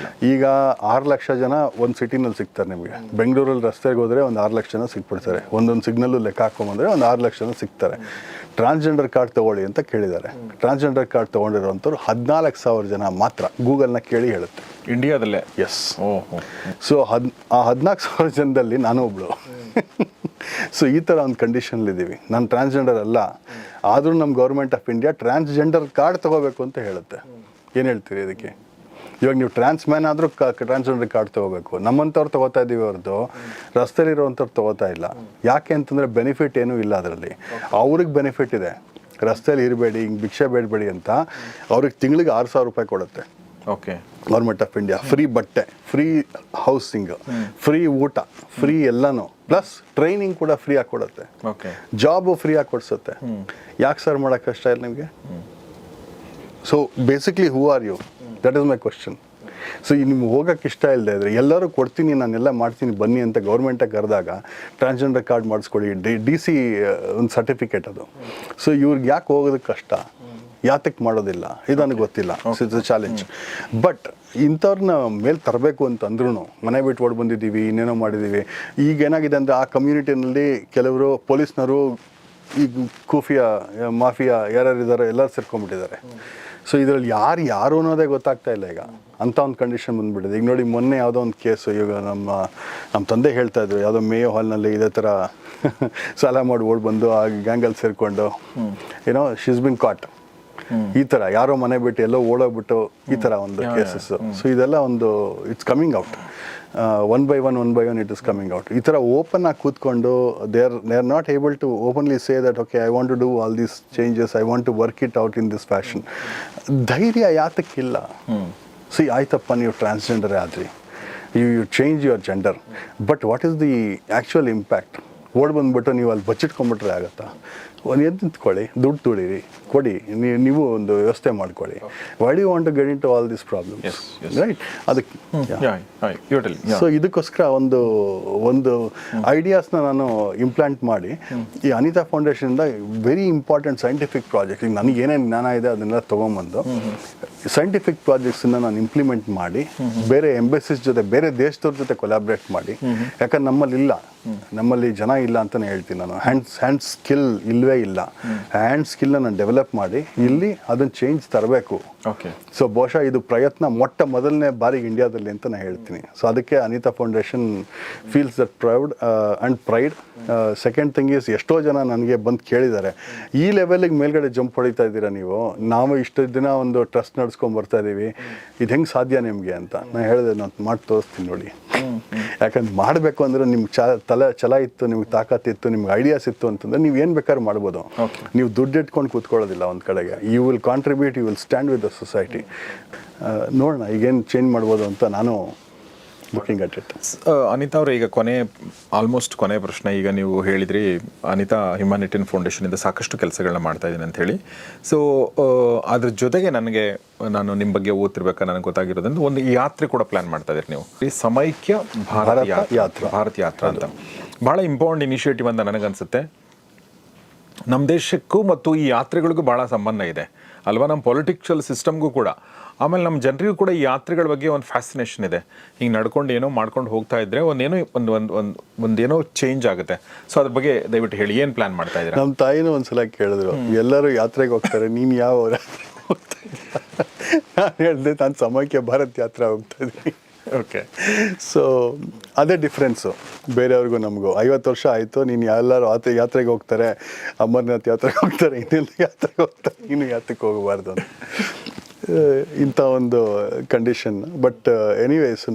ಈಗ 6 ಲಕ್ಷ ಜನ ಒಂದು ಸಿಟಿನಲ್ಲಿ ಸಿಗ್ತಾರೆ ನಿಮಗೆ. ಬೆಂಗಳೂರಲ್ಲಿ ರಸ್ತೆಗೆ ಹೋದರೆ ಒಂದು 6 ಲಕ್ಷ ಜನ ಸಿಕ್ಬಿಡ್ತಾರೆ. ಒಂದೊಂದು ಸಿಗ್ನಲ್ಲು ಲೆಕ್ಕ ಹಾಕೊಂಬಂದರೆ ಒಂದು 6 ಲಕ್ಷ ಜನ ಸಿಗ್ತಾರೆ. ಟ್ರಾನ್ಸ್ಜೆಂಡರ್ ಕಾರ್ಡ್ ತೊಗೊಳ್ಳಿ ಅಂತ ಕೇಳಿದ್ದಾರೆ. ಟ್ರಾನ್ಸ್ಜೆಂಡರ್ ಕಾರ್ಡ್ ತೊಗೊಂಡಿರೋಂಥವ್ರು 14,000 ಜನ ಮಾತ್ರ. ಗೂಗಲ್ನ ಕೇಳಿ ಹೇಳುತ್ತೆ, ಇಂಡಿಯಾದಲ್ಲೇ. ಎಸ್. ಸೊ ಆ 14,000 ಜನದಲ್ಲಿ ನಾನು ಒಬ್ಳು. ಸೊ ಈ ಥರ ಒಂದು ಕಂಡೀಷನ್ಲಿದ್ದೀವಿ. ನಾನು ಟ್ರಾನ್ಸ್ಜೆಂಡರ್ ಅಲ್ಲ, ಆದರೂ ನಮ್ಮ government of India transgender card ತೊಗೋಬೇಕು ಅಂತ ಹೇಳುತ್ತೆ. ಏನು ಹೇಳ್ತೀರಿ ಇದಕ್ಕೆ? ಇವಾಗ ನೀವು ಟ್ರಾನ್ಸ್ಮ್ಯಾನ್ ಆದರೂ ಟ್ರಾನ್ಸ್ಜೆಂಡರ್ ಕಾರ್ಡ್ ತೊಗೋಬೇಕು. ನಮ್ಮಂಥವ್ರು ತೊಗೋತಾ ಇದ್ದೀವಿ ಹೊರತು ರಸ್ತೆಯಲ್ಲಿರೋವಂಥವ್ರು ತೊಗೋತಾ ಇಲ್ಲ. ಯಾಕೆ ಅಂತಂದರೆ ಬೆನಿಫಿಟ್ ಏನೂ ಇಲ್ಲ ಅದರಲ್ಲಿ. ಅವ್ರಿಗೆ ಬೆನಿಫಿಟ್ ಇದೆ, ರಸ್ತೆಯಲ್ಲಿ ಇರಬೇಡಿ, ಹಿಂಗೆ ಭಿಕ್ಷೆ ಬೇಡಬೇಡಿ ಅಂತ. ಅವ್ರಿಗೆ ತಿಂಗಳಿಗೆ 6,000 ರೂಪಾಯಿ ಕೊಡುತ್ತೆ okay government of India. Free ಬಟ್ಟೆ, ಫ್ರೀ ಹೌಸಿಂಗ್, ಫ್ರೀ ಊಟ, ಫ್ರೀ ಎಲ್ಲನೂ, ಪ್ಲಸ್ ಟ್ರೈನಿಂಗ್ ಕೂಡ ಫ್ರೀ ಆಗಿ ಕೊಡುತ್ತೆ, ಓಕೆ ಜಾಬು ಫ್ರೀ ಆಗಿ ಕೊಡಿಸುತ್ತೆ. ಯಾಕೆ ಸರ್ ಮಾಡೋಕ್ಕೆ ಕಷ್ಟ ಇಲ್ಲ ನಿಮಗೆ? So basically who are you? That is my question. So ನಿಮ್ಗೆ ಹೋಗೋಕ್ಕೆ ಇಷ್ಟ ಇಲ್ಲದೆ ಇದ್ರೆ ಎಲ್ಲರೂ ಕೊಡ್ತೀನಿ, ನಾನೆಲ್ಲ ಮಾಡ್ತೀನಿ ಬನ್ನಿ ಅಂತ ಗೌರ್ಮೆಂಟಾಗಿ ಕರೆದಾಗ ಟ್ರಾನ್ಸ್ಜೆಂಡರ್ ಕಾರ್ಡ್ ಮಾಡಿಸ್ಕೊಡಿ, DC ಒಂದು ಸರ್ಟಿಫಿಕೇಟ್ ಅದು. ಸೊ ಇವ್ರಿಗೆ ಯಾಕೆ ಹೋಗೋದಕ್ಕೆ ಕಷ್ಟ, ಯಾತಕ್ಕೆ ಮಾಡೋದಿಲ್ಲ, ಇದು ನನಗೆ ಗೊತ್ತಿಲ್ಲ. It's a challenge. ಬಟ್ ಇಂಥವ್ರನ್ನ ಮೇಲೆ ತರಬೇಕು ಅಂತಂದ್ರೂ ಮನೆ ಬಿಟ್ಟು ಓಡಿ ಬಂದಿದ್ದೀವಿ, ಇನ್ನೇನೋ ಮಾಡಿದ್ದೀವಿ. ಈಗ ಏನಾಗಿದೆ ಅಂದರೆ ಆ ಕಮ್ಯುನಿಟಿನಲ್ಲಿ ಕೆಲವರು ಪೊಲೀಸ್ನವರು ಈಗ ಮಾಫಿಯಾ ಯಾರ್ಯಾರಿದ್ದಾರೆ ಎಲ್ಲರೂ ಸೇರ್ಕೊಂಡ್ಬಿಟ್ಟಿದ್ದಾರೆ. ಸೊ ಇದರಲ್ಲಿ ಯಾರು ಅನ್ನೋದೇ ಗೊತ್ತಾಗ್ತಾ ಇಲ್ಲ ಈಗ. ಅಂಥ ಒಂದು ಕಂಡೀಷನ್ ಬಂದುಬಿಟ್ಟಿದೆ. ಈಗ ನೋಡಿ, ಮೊನ್ನೆ ಯಾವುದೋ ಒಂದು ಕೇಸು, ಈಗ ನಮ್ಮ ತಂದೆ ಹೇಳ್ತಾ ಇದ್ರು, ಯಾವುದೋ ಮೇಯೋ ಹಾಲ್ನಲ್ಲಿ ಇದೇ ಥರ ಸಾಲ ಮಾಡಿ ಓಡಿ ಬಂದು ಆ ಗ್ಯಾಂಗಲ್ಲಿ ಸೇರಿಕೊಂಡು ಏನೋ ಶೀಸ್ ಬಿನ್ ಕಾಟ್, ಈ ಥರ ಯಾರೋ ಮನೆ ಬಿಟ್ಟು ಎಲ್ಲೋ ಓಡೋಗ್ಬಿಟ್ಟು ಈ ಥರ ಒಂದು ಕೇಸಸ್. ಸೊ ಇದೆಲ್ಲ ಒಂದು it's coming out. One by one it is coming out. ಈ ಥರ ಓಪನ್ ಆಗಿ ಕೂತ್ಕೊಂಡು they are not able to openly say that okay I want to do all these changes, I want to work it out in this fashion. ಧೈರ್ಯ ಯಾತಕ್ಕಿಲ್ಲ? See ಆಯ್ತಪ್ಪ, ನೀವು ಟ್ರಾನ್ಸ್ಜೆಂಡರೇ ಆದ್ರಿ, you change your gender, but what is the actual impact? ಓಡ್ ಬಂದುಬಿಟ್ಟು ನೀವು ಅಲ್ಲಿ ಬಚ್ಚಿಟ್ಕೊಂಡ್ಬಿಟ್ರೆ ಆಗುತ್ತಾ? ಒಂದು ಎದ್ದು ನಿಂತ್ಕೊಳ್ಳಿ, ದುಡ್ಡು ತುಳಿರಿ, ಕೊಡಿ, ನೀವು ಒಂದು ವ್ಯವಸ್ಥೆ ಮಾಡ್ಕೊಳ್ಳಿ. Why do you want to get in to all these problems, right? ಅದಕ್ಕೆ ಸೊ ಇದಕ್ಕೋಸ್ಕರ ಒಂದು ಐಡಿಯಾಸ್ನ ನಾನು ಇಂಪ್ಲಾಂಟ್ ಮಾಡಿ ಈ ಅನಿತಾ ಫೌಂಡೇಶನಿಂದ ವೆರಿ ಇಂಪಾರ್ಟೆಂಟ್ ಸೈಂಟಿಫಿಕ್ ಪ್ರಾಜೆಕ್ಟ್, ಈಗ ನನಗೆ ಏನೇನು ಜ್ಞಾನ ಇದೆ ಅದನ್ನೆಲ್ಲ ತೊಗೊಂಬಂದು ಸೈಂಟಿಫಿಕ್ ಪ್ರಾಜೆಕ್ಟ್ಸನ್ನ ನಾನು ಇಂಪ್ಲಿಮೆಂಟ್ ಮಾಡಿ ಬೇರೆ ಎಂಬಸಿಸ್ ಜೊತೆ, ಬೇರೆ ದೇಶದವ್ರ ಜೊತೆ ಕೊಲಾಬ್ರೇಟ್ ಮಾಡಿ. ಯಾಕಂದ್ರೆ ನಮ್ಮಲ್ಲಿ ಜನ ಇಲ್ಲ ಅಂತಲೇ ಹೇಳ್ತೀನಿ ನಾನು. ಹ್ಯಾಂಡ್ ಸ್ಕಿಲ್ ಇಲ್ಲವೇ ಇಲ್ಲ. ಹ್ಯಾಂಡ್ ಸ್ಕಿಲ್ನ ನಾನು ಡೆವಲಪ್ ಮಾಡಿ ಇಲ್ಲಿ ಅದನ್ನು ಚೇಂಜ್ ತರಬೇಕು. ಓಕೆ. ಸೊ ಬಹುಶಃ ಇದು ಪ್ರಯತ್ನ ಮೊದಲನೇ ಬಾರಿಗೆ ಇಂಡಿಯಾದಲ್ಲಿ ಅಂತ ನಾನು ಹೇಳ್ತೀನಿ. ಸೊ ಅದಕ್ಕೆ Anita foundation feels that proud and pride. Second thing is, ಎಷ್ಟೋ ಜನ ನನಗೆ ಬಂದು ಕೇಳಿದ್ದಾರೆ, ಈ ಲೆವೆಲಿಗೆ ಮೇಲ್ಗಡೆ ಜಂಪ್ ಹೊಡಿತಾ ಇದ್ದೀರಾ ನೀವು, ನಾವು ಇಷ್ಟು ದಿನ ಒಂದು ಟ್ರಸ್ಟ್ ನಡೆಸ್ಕೊಂಡು ಬರ್ತಾ ಇದ್ದೀವಿ, ಇದು ಹೆಂಗೆ ಸಾಧ್ಯ ನಿಮಗೆ ಅಂತ. ನಾನು ಹೇಳಿದೆ, ನಾನು ಮಾಡಿ ತೋರಿಸ್ತೀನಿ ನೋಡಿ. ಯಾಕಂದ್ರೆ ಮಾಡಬೇಕು ಅಂದರೆ ನಿಮ್ಗೆ ಛಲ ಇತ್ತು, ನಿಮ್ಗೆ ತಾಕತ್ತಿತ್ತು, ನಿಮ್ಗೆ ಐಡಿಯಾಸ್ ಇತ್ತು ಅಂತಂದರೆ ನೀವು ಏನು ಬೇಕಾದ್ರೂ ಮಾಡ್ಬೋದು. ನೀವು ದುಡ್ಡು ಇಟ್ಕೊಂಡು ಕೂತ್ಕೊಳ್ಳೋದಿಲ್ಲ ಒಂದು ಕಡೆಗೆ. You will contribute, you will stand with the society. ನೋಡೋಣ ಈಗೇನು ಚೇಂಜ್ ಮಾಡ್ಬೋದು ಅಂತ ನಾನು ಲುಕಿಂಗ್ ಅಟ್ ಇಟ್. ಅನಿತಾ ಅವರೇ, ಈಗ ಆಲ್ಮೋಸ್ಟ್ ಕೊನೆ ಪ್ರಶ್ನೆ. ಈಗ ನೀವು ಹೇಳಿದ್ರಿ ಅನಿತಾ ಹ್ಯುಮ್ಯಾನಿಟೇರಿಯನ್ ಫೌಂಡೇಶನಿಂದ ಸಾಕಷ್ಟು ಕೆಲಸಗಳನ್ನ ಮಾಡ್ತಾ ಇದ್ದೀನಿ ಅಂತ ಹೇಳಿ. ಸೊ ಅದ್ರ ಜೊತೆಗೆ ನಾನು ನಿಮ್ಮ ಬಗ್ಗೆ ಓದ್ತಿರ್ಬೇಕಾ ನನಗೆ ಗೊತ್ತಾಗಿರೋದ್ರಿಂದ ಒಂದು ಯಾತ್ರೆ ಕೂಡ ಪ್ಲಾನ್ ಮಾಡ್ತಾ ಇದ್ದೀರಿ ನೀವು, ಈ ಸಮೈಕ್ಯ ಭಾರತ್ ಯಾತ್ರಾ ಅಂತ. ಭಾಳ ಇಂಪಾರ್ಟೆಂಟ್ ಇನಿಷಿಯೇಟಿವ್ ಅಂತ ನನಗನ್ಸುತ್ತೆ. ನಮ್ಮ ದೇಶಕ್ಕೂ ಮತ್ತು ಈ ಯಾತ್ರೆಗಳಿಗೂ ಭಾಳ ಸಂಬಂಧ ಇದೆ ಅಲ್ವಾ? ನಮ್ಮ ಪೊಲಿಟಿಕಲ್ ಸಿಸ್ಟಮ್ಗೂ ಕೂಡ, ಆಮೇಲೆ ನಮ್ಮ ಜನರಿಗೂ ಕೂಡ ಈ ಯಾತ್ರೆಗಳ ಬಗ್ಗೆ ಒಂದು ಫ್ಯಾಸಿನೇಷನ್ ಇದೆ. ಹಿಂಗೆ ನಡ್ಕೊಂಡು ಏನೋ ಮಾಡ್ಕೊಂಡು ಹೋಗ್ತಾ ಇದ್ರೆ ಒಂದೇನೋ ಚೇಂಜ್ ಆಗುತ್ತೆ. ಸೊ ಅದ್ರ ಬಗ್ಗೆ ದಯವಿಟ್ಟು ಹೇಳಿ, ಏನು ಪ್ಲಾನ್ ಮಾಡ್ತಾ ಇದ್ದೀರಾ? ನಮ್ಮ ತಾಯಿನೂ ಒಂದ್ಸಲ ಕೇಳಿದ್ರು, ಎಲ್ಲರೂ ಯಾತ್ರೆಗೆ ಹೋಗ್ತಾರೆ, ನೀನು ಯಾವ ಹೋಗ್ತಾ ಇದ್ದೀರಾ? ನಾನು ಹೇಳಿದೆ, ನಾನು ಸಮೈಕ್ಯ ಭಾರತ್ ಯಾತ್ರಾ ಹೋಗ್ತಾ ಇದ್ದೀನಿ. ಓಕೆ. ಸೊ ಅದೇ ಡಿಫ್ರೆನ್ಸು ಬೇರೆಯವ್ರಿಗೂ ನಮಗೂ. 50 ವರ್ಷ ಆಯಿತು, ನೀನು ಎಲ್ಲರೂ ಯಾತ್ರೆಗೆ ಹೋಗ್ತಾರೆ, ಅಮರ್ನಾಥ್ ಯಾತ್ರೆಗೆ ಹೋಗ್ತಾರೆ, ಇನ್ನೆಲ್ಲ ಯಾತ್ರೆಗೆ ಹೋಗ್ತಾರೆ, ನೀನು ಯಾತ್ರೆಗೆ ಹೋಗಬಾರ್ದು ಅಂತ ಇಂಥ ಒಂದು ಕಂಡೀಷನ್. ಬಟ್ ಎನಿವೇಸ್,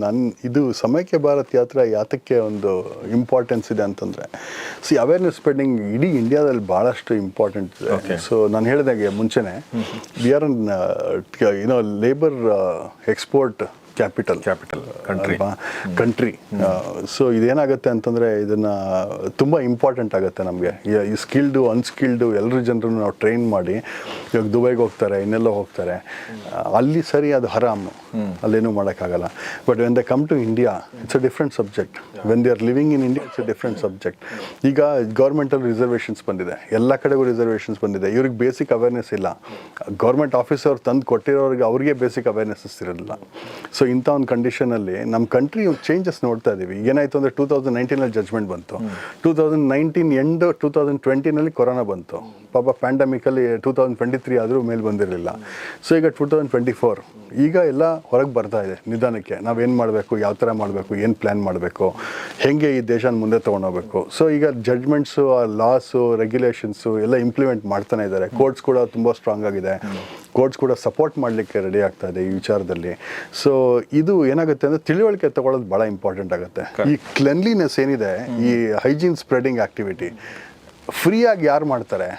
ಇದು ಸಮೈಕ್ಯ ಭಾರತ್ ಯಾತ್ರಾ ಯಾತಕ್ಕೆ ಒಂದು ಇಂಪಾರ್ಟೆನ್ಸ್ ಇದೆ ಅಂತಂದರೆ, ಅವೇರ್ನೆಸ್ ಸ್ಪ್ರೆಡಿಂಗ್ ಇಡೀ ಇಂಡಿಯಾದಲ್ಲಿ ಭಾಳಷ್ಟು ಇಂಪಾರ್ಟೆಂಟ್. ಸೊ ನಾನು ಹೇಳಿದಾಗೆ ಮುಂಚೆನೇ, we are labour export capital country. So ಇದೇನಾಗುತ್ತೆ ಅಂತಂದರೆ, ಇದನ್ನು ತುಂಬ ಇಂಪಾರ್ಟೆಂಟ್ ಆಗುತ್ತೆ ನಮಗೆ. ಈ ಸ್ಕಿಲ್ಡು ಅನ್ಸ್ಕಿಲ್ಡು ಎಲ್ಲರ ಜನರನ್ನು ನಾವು ಟ್ರೈನ್ ಮಾಡಿ, ಇವಾಗ ದುಬೈಗೆ ಹೋಗ್ತಾರೆ, ಇನ್ನೆಲ್ಲ ಹೋಗ್ತಾರೆ, ಅಲ್ಲಿ ಸರಿ ಅದು ಹರಾಮು, ಅಲ್ಲೇನೂ ಮಾಡೋಕ್ಕಾಗಲ್ಲ. But when they come to India, it's a different subject. When they are living in India, it's a different subject. ಈಗ ಗೌರ್ಮೆಂಟಲ್ಲಿ ರಿಸರ್ವೇಷನ್ಸ್ ಬಂದಿದೆ, ಎಲ್ಲ ಕಡೆಗೂ ರಿಸರ್ವೇಷನ್ಸ್ ಬಂದಿದೆ. ಇವ್ರಿಗೆ ಬೇಸಿಕ್ ಅವೇರ್ನೆಸ್ ಇಲ್ಲ. ಗೌರ್ಮೆಂಟ್ ಆಫೀಸರ್ ತಂದು ಕೊಟ್ಟಿರೋರಿಗೆ ಅವ್ರಿಗೆ ಬೇಸಿಕ್ ಅವೇರ್ನೆಸ್ ಇರೋದಿಲ್ಲ. ಸೊ ಇಂಥ ಒಂದು ಕಂಡೀಷನಲ್ಲಿ ನಮ್ಮ ಕಂಟ್ರಿ ಚೇಂಜಸ್ ನೋಡ್ತಾ ಇದ್ದೀವಿ. ಏನಾಯಿತು ಅಂದರೆ 2019 ಜಡ್ಜ್ಮೆಂಟ್ ಬಂತು, 2019 ಎಂಡ್ 2020 ಕೊರೋನಾ ಬಂತು. ಪಾಪ ಪ್ಯಾಂಡಮಿಕಲ್ಲಿ 2023 ಆದರೂ ಮೇಲೆ ಬಂದಿರಲಿಲ್ಲ. ಸೊ ಈಗ 2024 ಈಗ ಎಲ್ಲ ಹೊರಗೆ ಬರ್ತಾ ಇದೆ ನಿಧಾನಕ್ಕೆ. ನಾವೇನು ಮಾಡಬೇಕು, ಯಾವ ಥರ ಮಾಡಬೇಕು, ಏನು ಪ್ಲ್ಯಾನ್ ಮಾಡಬೇಕು, ಹೇಗೆ ಈ ದೇಶನ ಮುಂದೆ ತೊಗೊಂಡೋಗ್ಬೇಕು. ಸೊ ಈಗ ಜಡ್ಜ್ಮೆಂಟ್ಸು, ಲಾಸು, ರೆಗ್ಯುಲೇಷನ್ಸು ಎಲ್ಲ ಇಂಪ್ಲಿಮೆಂಟ್ ಮಾಡ್ತಾನೆ ಇದ್ದಾರೆ. ಕೋರ್ಟ್ಸ್ ಕೂಡ ತುಂಬ ಸ್ಟ್ರಾಂಗ್ ಆಗಿದೆ. ಕೋರ್ಟ್ಸ್ ಕೂಡ ಸಪೋರ್ಟ್ ಮಾಡಲಿಕ್ಕೆ ರೆಡಿ ಆಗ್ತಾ ಇದೆ ಈ ವಿಚಾರದಲ್ಲಿ. ಸೊ ಇದು ಏನಾಗುತ್ತೆ ಅಂದರೆ ತಿಳುವಳಿಕೆ ತಗೊಳ್ಳೋದು ಭಾಳ ಇಂಪಾರ್ಟೆಂಟ್ ಆಗುತ್ತೆ. ಈ ಕ್ಲೆನ್ಲಿನೆಸ್ ಏನಿದೆ, ಈ ಹೈಜೀನ್ ಸ್ಪ್ರೆಡಿಂಗ್ ಆ್ಯಕ್ಟಿವಿಟಿ ಫ್ರೀಯಾಗಿ ಯಾರು ಮಾಡ್ತಾರೆ?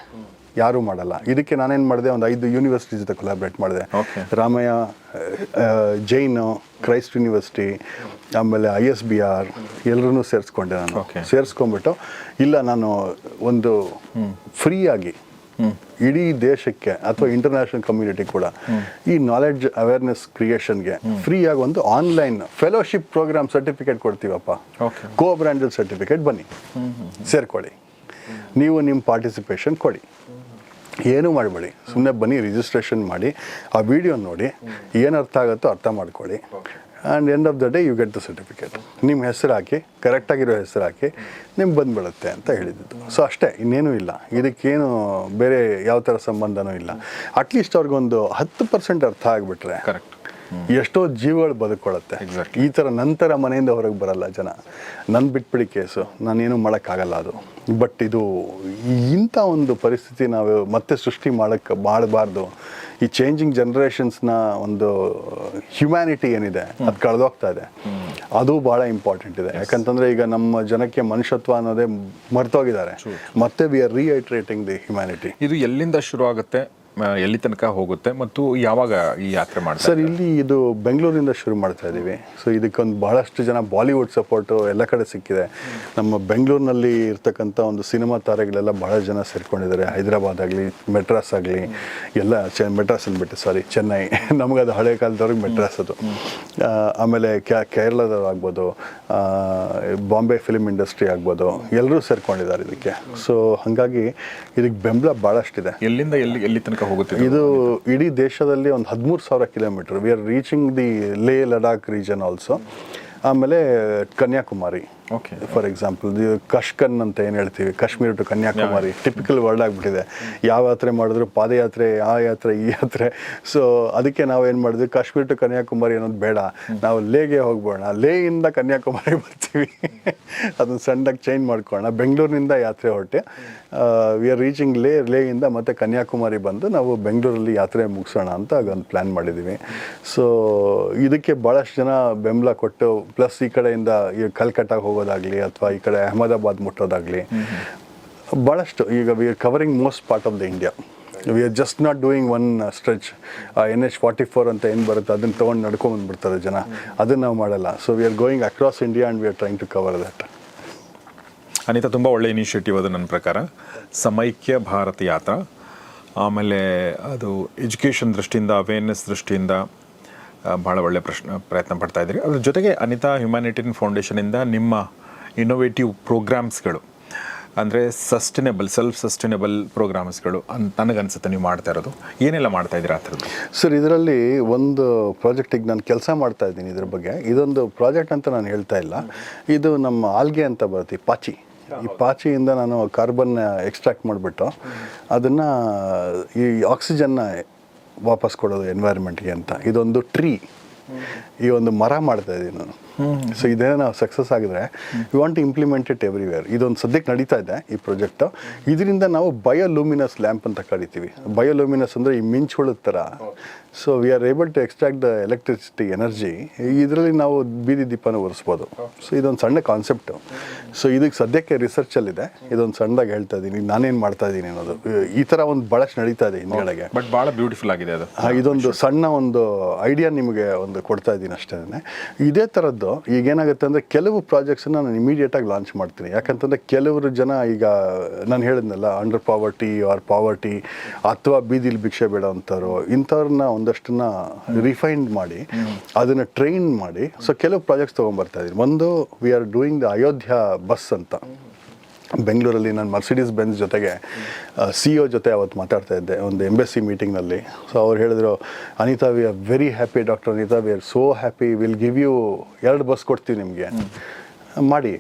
ಯಾರೂ ಮಾಡಲ್ಲ. ಇದಕ್ಕೆ ನಾನೇನು ಮಾಡಿದೆ, ಒಂದು 5 ಯೂನಿವರ್ಸಿಟಿ ಜೊತೆ ಕೊಲಾಬ್ರೇಟ್ ಮಾಡಿದೆ. ರಾಮಯ್ಯ, ಜೈನ್, ಕ್ರೈಸ್ಟ್ ಯೂನಿವರ್ಸಿಟಿ, ಆಮೇಲೆ ISBR ಎಲ್ಲರೂ ಸೇರಿಸ್ಕೊಂಡೆ ನಾನು. ಸೇರಿಸ್ಕೊಂಡ್ಬಿಟ್ಟು ಇಲ್ಲ ನಾನು ಒಂದು ಫ್ರೀಯಾಗಿ ಇಡೀ ದೇಶಕ್ಕೆ ಅಥವಾ ಇಂಟರ್ನ್ಯಾಷನಲ್ ಕಮ್ಯುನಿಟಿ ಕೂಡ ಈ ನಾಲೆಡ್ಜ್ ಅವೇರ್ನೆಸ್ ಕ್ರಿಯೇಷನ್ಗೆ ಫ್ರೀಯಾಗಿ ಒಂದು ಆನ್ಲೈನ್ ಫೆಲೋಶಿಪ್ ಪ್ರೋಗ್ರಾಮ್ ಸರ್ಟಿಫಿಕೇಟ್ ಕೊಡ್ತೀವಪ್ಪ, ಕೋ ಬ್ರ್ಯಾಂಡೆಡ್ ಸರ್ಟಿಫಿಕೇಟ್, ಬನ್ನಿ ಸೇರ್ಕೊಳ್ಳಿ, ನೀವು ನಿಮ್ಮ ಪಾರ್ಟಿಸಿಪೇಷನ್ ಕೊಡಿ, ಏನೂ ಮಾಡಬೇಡಿ, ಸುಮ್ಮನೆ ಬನ್ನಿ, ರಿಜಿಸ್ಟ್ರೇಷನ್ ಮಾಡಿ, ಆ ವಿಡಿಯೋ ನೋಡಿ, ಏನು ಅರ್ಥ ಆಗುತ್ತೋ ಅರ್ಥ ಮಾಡ್ಕೊಳ್ಳಿ, and end of the day you get the certificate. ನಿಮ್ಮ ಹೆಸರು ಹಾಕಿ, ಕರೆಕ್ಟಾಗಿರೋ ಹೆಸರು ಹಾಕಿ, ನಿಮ್ಗೆ ಬಂದುಬಿಡುತ್ತೆ ಅಂತ ಹೇಳಿದ್ದು. ಸೊ ಅಷ್ಟೇ, ಇನ್ನೇನೂ ಇಲ್ಲ, ಇದಕ್ಕೇನು ಬೇರೆ ಯಾವ ಥರ ಸಂಬಂಧನೂ ಇಲ್ಲ. ಅಟ್ಲೀಸ್ಟ್ ಅವ್ರಿಗೊಂದು 10% ಅರ್ಥ ಆಗಿಬಿಟ್ರೆ ಕರೆಕ್ಟ್, ಎಷ್ಟೋ ಜೀವಗಳು ಬದುಕೊಳ್ಳುತ್ತೆ. ಈ ಥರ ನಂತರ ಮನೆಯಿಂದ ಹೊರಗೆ ಬರಲ್ಲ ಜನ. ನನ್ನ ಬಿಟ್ಬಿಡಿ ಕೇಸು, ನಾನೇನು ಮಾಡೋಕ್ಕಾಗಲ್ಲ ಅದು. ಬಟ್ ಇದು ಇಂಥ ಒಂದು ಪರಿಸ್ಥಿತಿ ನಾವು ಮತ್ತೆ ಸೃಷ್ಟಿ ಮಾಡಬಾರ್ದು. ಈ ಚೇಂಜಿಂಗ್ ಜನ್ರೇಷನ್ಸ್ನ ಒಂದು ಹ್ಯುಮ್ಯಾನಿಟಿ ಏನಿದೆ ಅದು ಕಳೆದೋಗ್ತಾ ಇದೆ. ಅದು ಭಾಳ ಇಂಪಾರ್ಟೆಂಟ್ ಇದೆ. ಯಾಕಂತಂದರೆ ಈಗ ನಮ್ಮ ಜನಕ್ಕೆ ಮನುಷ್ಯತ್ವ ಅನ್ನೋದೇ ಮರ್ತೋಗಿದ್ದಾರೆ. ಮತ್ತೆ ವಿ ಆರ್ ರೀಐಟ್ರೇಟಿಂಗ್ ದಿ ಹ್ಯುಮ್ಯಾನಿಟಿ. ಇದು ಎಲ್ಲಿಂದ ಶುರು ಆಗುತ್ತೆ, ಎಲ್ಲಿ ತನಕ ಹೋಗುತ್ತೆ ಮತ್ತು ಯಾವಾಗ ಈ ಯಾತ್ರೆ ಮಾಡ್ತಾರೆ? ಸರ್, ಇಲ್ಲಿ ಇದು ಬೆಂಗಳೂರಿಂದ ಶುರು ಮಾಡ್ತಾ ಇದ್ದೀವಿ. ಸೊ ಇದಕ್ಕೊಂದು ಭಾಳಷ್ಟು ಜನ ಬಾಲಿವುಡ್ ಸಪೋರ್ಟು ಎಲ್ಲ ಕಡೆ ಸಿಕ್ಕಿದೆ. ನಮ್ಮ ಬೆಂಗಳೂರಿನಲ್ಲಿ ಇರ್ತಕ್ಕಂಥ ಒಂದು ಸಿನಿಮಾ ತಾರೆಗಳೆಲ್ಲ ಭಾಳ ಜನ ಸೇರ್ಕೊಂಡಿದ್ದಾರೆ. ಹೈದರಾಬಾದ್ ಆಗಲಿ, ಮೆಡ್ರಾಸ್ ಆಗಲಿ, ಎಲ್ಲ ಮೆಡ್ರಾಸ್ ಅಂದ್ಬಿಟ್ಟು ಚೆನ್ನೈ, ನಮಗದು ಹಳೆ ಕಾಲದವ್ರಿಗೆ ಮೆಡ್ರಾಸ್ ಅದು. ಆಮೇಲೆ ಕೇರಳದವ್ರು ಆಗ್ಬೋದು, ಬಾಂಬೆ ಫಿಲ್ಮ್ ಇಂಡಸ್ಟ್ರಿ ಆಗ್ಬೋದು, ಎಲ್ಲರೂ ಸೇರ್ಕೊಂಡಿದ್ದಾರೆ ಇದಕ್ಕೆ. ಸೊ ಹಾಗಾಗಿ ಇದಕ್ಕೆ ಬೆಂಬಲ ಭಾಳಷ್ಟಿದೆ. ಎಲ್ಲಿಂದ ಎಲ್ಲಿ ತನಕ ಹೋಗುತ್ತೆ ಇದು? ಇಡೀ ದೇಶದಲ್ಲಿ ಒಂದು 13,000 kilometre. We are reaching the ಲೇ ಲಡಾಖ್ ರೀಜನ್ ಆಲ್ಸೋ. ಆಮೇಲೆ ಕನ್ಯಾಕುಮಾರಿ, ಫಾರ್ ಎಕ್ಸಾಂಪಲ್ ಕಶ್ಕನ್ ಅಂತ ಏನು ಹೇಳ್ತೀವಿ, Kashmir to Kanyakumari typical word ಆಗಿಬಿಟ್ಟಿದೆ. ಯಾವ ಯಾತ್ರೆ ಮಾಡಿದ್ರು ಪಾದಯಾತ್ರೆ, ಆ ಯಾತ್ರೆ, ಈ ಯಾತ್ರೆ. ಸೊ ಅದಕ್ಕೆ ನಾವೇನು ಮಾಡಿದ್ವಿ, ಕಾಶ್ಮೀರ ಟು ಕನ್ಯಾಕುಮಾರಿ ಅನ್ನೋದು ಬೇಡ, ನಾವು ಲೇಗೆ ಹೋಗ್ಬೋಣ, ಲೇಯಿಂದ ಕನ್ಯಾಕುಮಾರಿ ಬರ್ತೀವಿ, ಅದನ್ನು ಸಣ್ಣದಾಗಿ ಚೇಂಜ್ ಮಾಡ್ಕೊಳ್ಳೋಣ. ಬೆಂಗಳೂರಿನಿಂದ ಯಾತ್ರೆ ಹೊರಟೆ ವಿ ಆರ್ ರೀಚಿಂಗ್ ಲೇಯಿಂದ ಮತ್ತೆ ಕನ್ಯಾಕುಮಾರಿ ಬಂದು ನಾವು ಬೆಂಗಳೂರಲ್ಲಿ ಯಾತ್ರೆ ಮುಗಿಸೋಣ ಅಂತ ಒಂದು ಪ್ಲ್ಯಾನ್ ಮಾಡಿದ್ದೀವಿ. ಸೊ ಇದಕ್ಕೆ ಭಾಳಷ್ಟು ಜನ ಬೆಂಬಲ ಕೊಟ್ಟು, ಪ್ಲಸ್ ಈ ಕಡೆಯಿಂದ ಈ ಕಲ್ಕಟ್ಟಾಗೆ ಹೋಗೋದಾಗಲಿ ಅಥವಾ ಈ ಕಡೆ ಅಹಮದಾಬಾದ್ ಮುಟ್ಟೋದಾಗಲಿ ಭಾಳಷ್ಟು. ಈಗ we are covering most part of the India. We are just not doing one stretch. NH44 ಅಂತ ಏನು ಬರುತ್ತೆ ಅದನ್ನು ತೊಗೊಂಡು ನಡ್ಕೊಂಡ್ಬಂದ್ಬಿಡ್ತಾರೆ ಜನ, ಅದನ್ನು ನಾವು ಮಾಡಲ್ಲ. So we are going across India and we are trying to cover that. Anita, ತುಂಬ ಒಳ್ಳೆ ಇನಿಷಿಯೇಟಿವ್ ಅದು ನನ್ನ ಪ್ರಕಾರ. ಸಮೈಕ್ಯ ಭಾರತ ಯಾತ್ರಾ, ಆಮೇಲೆ ಅದು ಎಜುಕೇಷನ್ ದೃಷ್ಟಿಯಿಂದ, ಅವೇರ್ನೆಸ್ ದೃಷ್ಟಿಯಿಂದ ಭಾಳ ಒಳ್ಳೆಯ ಪ್ರಯತ್ನ ಪಡ್ತಾ ಇದ್ದೀರಿ. ಅದ್ರ ಜೊತೆಗೆ ಅನಿತಾ ಹ್ಯುಮ್ಯಾನಿಟೇರಿಯನ್ ಫೌಂಡೇಶನಿಂದ ನಿಮ್ಮ ಇನ್ನೋವೇಟಿವ್ ಪ್ರೋಗ್ರಾಮ್ಸ್ಗಳು, ಅಂದರೆ ಸೆಲ್ಫ್ ಸಸ್ಟೈನಬಲ್ ಪ್ರೋಗ್ರಾಮ್ಸ್ಗಳು ನನಗನ್ಸುತ್ತೆ ನೀವು ಮಾಡ್ತಾ ಇರೋದು. ಏನೆಲ್ಲ ಮಾಡ್ತಾ ಇದ್ದೀರಾ ಆ ಥರದ್ದು? ಸರ್, ಇದರಲ್ಲಿ ಒಂದು ಪ್ರಾಜೆಕ್ಟಿಗೆ ನಾನು ಕೆಲಸ ಮಾಡ್ತಾ ಇದ್ದೀನಿ. ಇದ್ರ ಬಗ್ಗೆ ಇದೊಂದು ಪ್ರಾಜೆಕ್ಟ್ ಅಂತ ನಾನು ಹೇಳ್ತಾ ಇಲ್ಲ. ಇದು ನಮ್ಮ ಆಲ್ಗೆ ಅಂತ ಬರುತ್ತೆ, ಪಾಚಿ. ಈ ಪಾಚಿಯಿಂದ ನಾನು ಕಾರ್ಬನ್ ಎಕ್ಸ್ಟ್ರಾಕ್ಟ್ ಮಾಡಿಬಿಟ್ಟು ಅದನ್ನು ಈ ಆಕ್ಸಿಜನ್ನ ವಾಪಸ್ ಕೊಡೋದು ಎನ್ವೈರ್ಮೆಂಟ್ಗೆ ಅಂತ. ಇದೊಂದು ಟ್ರೀ, ಈ ಒಂದು ಮರ ಮಾಡ್ತಾ ಇದ್ದೀನಿ ನಾನು. ಸೊ ಇದೇನೋ ನಾವು ಸಕ್ಸಸ್ ಆಗಿದ್ರೆ we want to implement it everywhere. ಇದೊಂದು ಸದ್ಯಕ್ಕೆ ನಡೀತಾ ಇದೆ ಈ ಪ್ರಾಜೆಕ್ಟು. ಇದರಿಂದ ನಾವು ಬಯೋಲೂಮಿನಸ್ ಲ್ಯಾಂಪ್ ಅಂತ ಕರಿತೀವಿ. ಬಯೋಲೂಮಿನಸ್ ಅಂದರೆ ಈ ಮಿಂಚುಳದ ಥರ. So we are able to extract the electricity energy. ಇದರಲ್ಲಿ ನಾವು ಬೀದಿ ದೀಪನ ಒರೆಸ್ಬೋದು. ಸೊ ಇದೊಂದು ಸಣ್ಣ ಕಾನ್ಸೆಪ್ಟು. ಸೊ ಇದಕ್ಕೆ ಸದ್ಯಕ್ಕೆ ರಿಸರ್ಚಲ್ಲಿದೆ. ಇದೊಂದು ಸಣ್ಣದಾಗಿ ಹೇಳ್ತಾ ಇದ್ದೀನಿ ನಾನೇನು ಮಾಡ್ತಾ ಇದ್ದೀನಿ ಅನ್ನೋದು. ಈ ಥರ ಒಂದು ಭಾಳಷ್ಟು ನಡೀತಾ ಇದೆ ಹಿಂದ್ಗಡೆಗೆ. ಬಟ್ ಭಾಳ ಬ್ಯೂಟಿಫುಲ್ ಆಗಿದೆ ಅದು. ಇದೊಂದು ಸಣ್ಣ ಒಂದು ಐಡಿಯಾ ನಿಮಗೆ ಒಂದು ಕೊಡ್ತಾ ಇದ್ದೀನಿ ಅಷ್ಟೇ. ಇದೇ ಥರದ್ದು ಈಗೇನಾಗುತ್ತೆ ಅಂದರೆ ಕೆಲವು ಪ್ರಾಜೆಕ್ಟ್ಸನ್ನು ನಾನು ಇಮಿಡಿಯೇಟಾಗಿ ಲಾಂಚ್ ಮಾಡ್ತೀನಿ. ಯಾಕಂತಂದರೆ ಕೆಲವರು ಜನ ಈಗ ನಾನು ಹೇಳಿದ್ನಲ್ಲ, ಅಂಡರ್ ಪಾವರ್ಟಿ ಆರ್ ಪಾವರ್ಟಿ ಅಥವಾ ಬೀದಿಲಿ ಭಿಕ್ಷೆ ಬೇಡ ಅಂತಾರೋ, ಇಂಥವ್ರನ್ನ ಒಂದಷ್ಟನ್ನ ರಿಫೈನ್ಡ್ ಮಾಡಿ ಅದನ್ನು ಟ್ರೈನ್ ಮಾಡಿ. ಸೊ ಕೆಲವು ಪ್ರಾಜೆಕ್ಟ್ಸ್ ತೊಗೊಂಬರ್ತಾ ಇದ್ದೀನಿ. ಒಂದು we are doing the Ayodhya bus ಅಂತ ಬೆಂಗಳೂರಲ್ಲಿ. ನಾನು ಮರ್ಸಿಡೀಸ್ ಬೆಂಜ್ ಜೊತೆಗೆ CEO ಜೊತೆ ಅವತ್ತು ಮಾತಾಡ್ತಾ ಇದ್ದೆ ಒಂದು ಎಂಬೆಸಿ ಮೀಟಿಂಗ್ನಲ್ಲಿ. ಸೊ ಅವ್ರು ಹೇಳಿದ್ರು, Anita, we are very happy doctor Anita, we are so happy, will give you 2 bus ಕೊಡ್ತೀವಿ ನಿಮಗೆ, ಮಾಡಿ,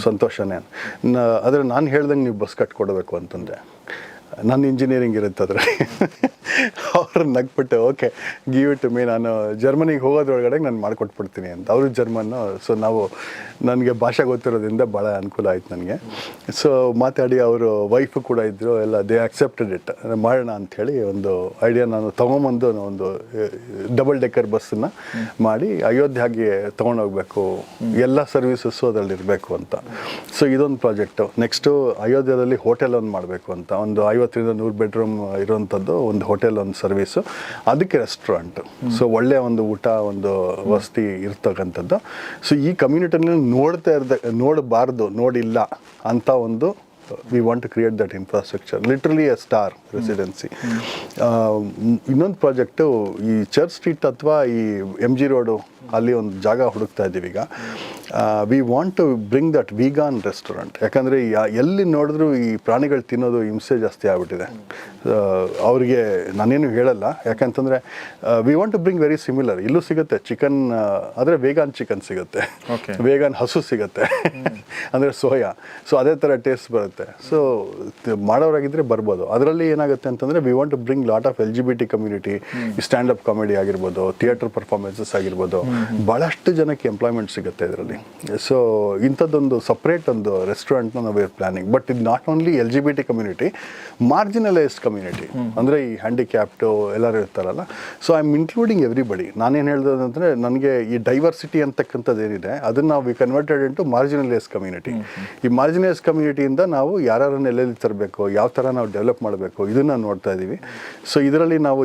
ಸಂತೋಷನೇ. ಆದರೆ ನಾನು ಹೇಳ್ದಂಗೆ ನೀವು ಬಸ್ ಕಟ್ಕೊಡ್ಬೇಕು ಅಂತಂದೆ. ನನ್ನ ಇಂಜಿನಿಯರಿಂಗ್ ಇರುತ್ತೆ ಅದರಲ್ಲಿ. ಅವ್ರು ನಗ್ಬಿಟ್ಟು ಓಕೆ ಗಿವ್ ಇಟ್ ಮೀ, ನಾನು ಜರ್ಮನಿಗೆ ಹೋಗೋದ್ರೊಳಗಡೆ ನಾನು ಮಾಡಿಕೊಟ್ಬಿಡ್ತೀನಿ ಅಂತ. ಅವರು ಜರ್ಮನ್ನು. ಸೊ ನನಗೆ ಭಾಷೆ ಗೊತ್ತಿರೋದ್ರಿಂದ ಭಾಳ ಅನುಕೂಲ ಆಯ್ತು ನನಗೆ. ಸೊ ಮಾತಾಡಿ ಅವರು ವೈಫು ಕೂಡ ಇದ್ದರು, ಎಲ್ಲ ದೇ ಆಕ್ಸೆಪ್ಟೆಡ್ ಇಟ್, ಮಾಡೋಣ ಅಂಥೇಳಿ ಒಂದು ಐಡಿಯಾ ನಾನು ತೊಗೊಂಬಂದು ಒಂದು ಡಬಲ್ ಡೆಕ್ಕರ್ ಬಸ್ಸನ್ನು ಮಾಡಿ ಅಯೋಧ್ಯೆಗೆ ತೊಗೊಂಡೋಗ್ಬೇಕು, ಎಲ್ಲ ಸರ್ವಿಸಸ್ಸು ಅದರಲ್ಲಿ ಇರಬೇಕು ಅಂತ. ಸೊ ಇದೊಂದು ಪ್ರಾಜೆಕ್ಟು. ನೆಕ್ಸ್ಟು ಅಯೋಧ್ಯೆಯಲ್ಲಿ ಹೋಟೆಲ್ ಒಂದು ಮಾಡಬೇಕು ಅಂತ, ಒಂದು 50-100 ಬೆಡ್ರೂಮ್ ಇರೋವಂಥದ್ದು ಒಂದು ಹೋಟೆಲ್, ಒಂದು ಸರ್ವಿಸು, ಅದಕ್ಕೆ ರೆಸ್ಟೋರೆಂಟು. ಸೊ ಒಳ್ಳೆಯ ಒಂದು ಊಟ, ಒಂದು ವಸತಿ ಇರ್ತಕ್ಕಂಥದ್ದು. ಸೊ ಈ ಕಮ್ಯುನಿಟಿನಲ್ಲಿ ನೋಡಬಾರ್ದು, ನೋಡಿಲ್ಲ ಅಂತ ಒಂದು we want to create that infrastructure, literally a star residency. ಇನ್ನೊಂದು ಪ್ರಾಜೆಕ್ಟು ಈ ಚರ್ಚ್ ಸ್ಟ್ರೀಟ್ ಅಥವಾ ಈ MG ರೋಡು ಅಲ್ಲಿ ಒಂದು ಜಾಗ ಹುಡುಕ್ತಾ ಇದ್ದೀವಿ ಈಗ. We want to bring that vegan restaurant. ಯಾಕಂದರೆ ಎಲ್ಲಿ ನೋಡಿದ್ರೂ ಈ ಪ್ರಾಣಿಗಳು ತಿನ್ನೋದು ಹಿಂಸೆ ಜಾಸ್ತಿ ಆಗಿಬಿಟ್ಟಿದೆ. ಅವ್ರಿಗೆ ನಾನೇನು ಹೇಳಲ್ಲ, ಯಾಕಂತಂದರೆ we want to bring very similar. ಇಲ್ಲೂ ಸಿಗುತ್ತೆ ಚಿಕನ್, ಆದರೆ ವೇಗಾನ್ ಚಿಕನ್ ಸಿಗುತ್ತೆ, ವೇಗಾನ್ ಹಸು ಸಿಗುತ್ತೆ, ಅಂದರೆ ಸೋಯಾ. ಸೊ ಅದೇ ಥರ ಟೇಸ್ಟ್ ಬರುತ್ತೆ. ಸೊ ಮಾಡೋರಾಗಿದ್ದರೆ ಬರ್ಬೋದು. ಅದರಲ್ಲಿ ಏನಾಗುತ್ತೆ ಅಂತಂದರೆ we want to bring lot of LGBT community, stand up comedy ಆಗಿರ್ಬೋದು, ಥಿಯೇಟರ್ ಪರ್ಫಾರ್ಮೆನ್ಸಸ್ ಆಗಿರ್ಬೋದು, ಭಾಳಷ್ಟು ಜನಕ್ಕೆ ಎಂಪ್ಲಾಯ್ಮೆಂಟ್ ಸಿಗುತ್ತೆ ಇದರಲ್ಲಿ. ಸೊ ಇಂಥದ್ದೊಂದು ಸಪ್ರೇಟ್ ಒಂದು ರೆಸ್ಟೋರೆಂಟ್ನ ನಾವು ಪ್ಲಾನಿಂಗ್. ಬಟ್ ಇದು not only LGBT community, marginalised community, ಅಂದರೆ ಈ ಹ್ಯಾಂಡಿಕ್ಯಾಪ್ಟು ಎಲ್ಲರೂ ಇರ್ತಾರಲ್ಲ. So I am including everybody. ನಾನೇನು ಹೇಳ್ದದಂದರೆ ನನಗೆ ಈ ಡೈವರ್ಸಿಟಿ ಅಂತಕ್ಕಂಥದ್ದು ಏನಿದೆ ಅದನ್ನು ನಾವು ಕನ್ವರ್ಟೆಡ್ ಇಂಟು ಮಾರ್ಜಿನಲೈಸ್ ಕಮ್ಯುನಿಟಿ. ಈ ಮಾರ್ಜಿನಲೈಸ್ ಕಮ್ಯುನಿಟಿಯಿಂದ ನಾವು ಯಾರನ್ನು ಎಲ್ಲೆಲ್ಲಿ ತರಬೇಕು, ಯಾವ ಥರ ನಾವು ಡೆವಲಪ್ ಮಾಡಬೇಕು, ಇದನ್ನು ನೋಡ್ತಾ ಇದ್ದೀವಿ. ಸೊ ಇದರಲ್ಲಿ ನಾವು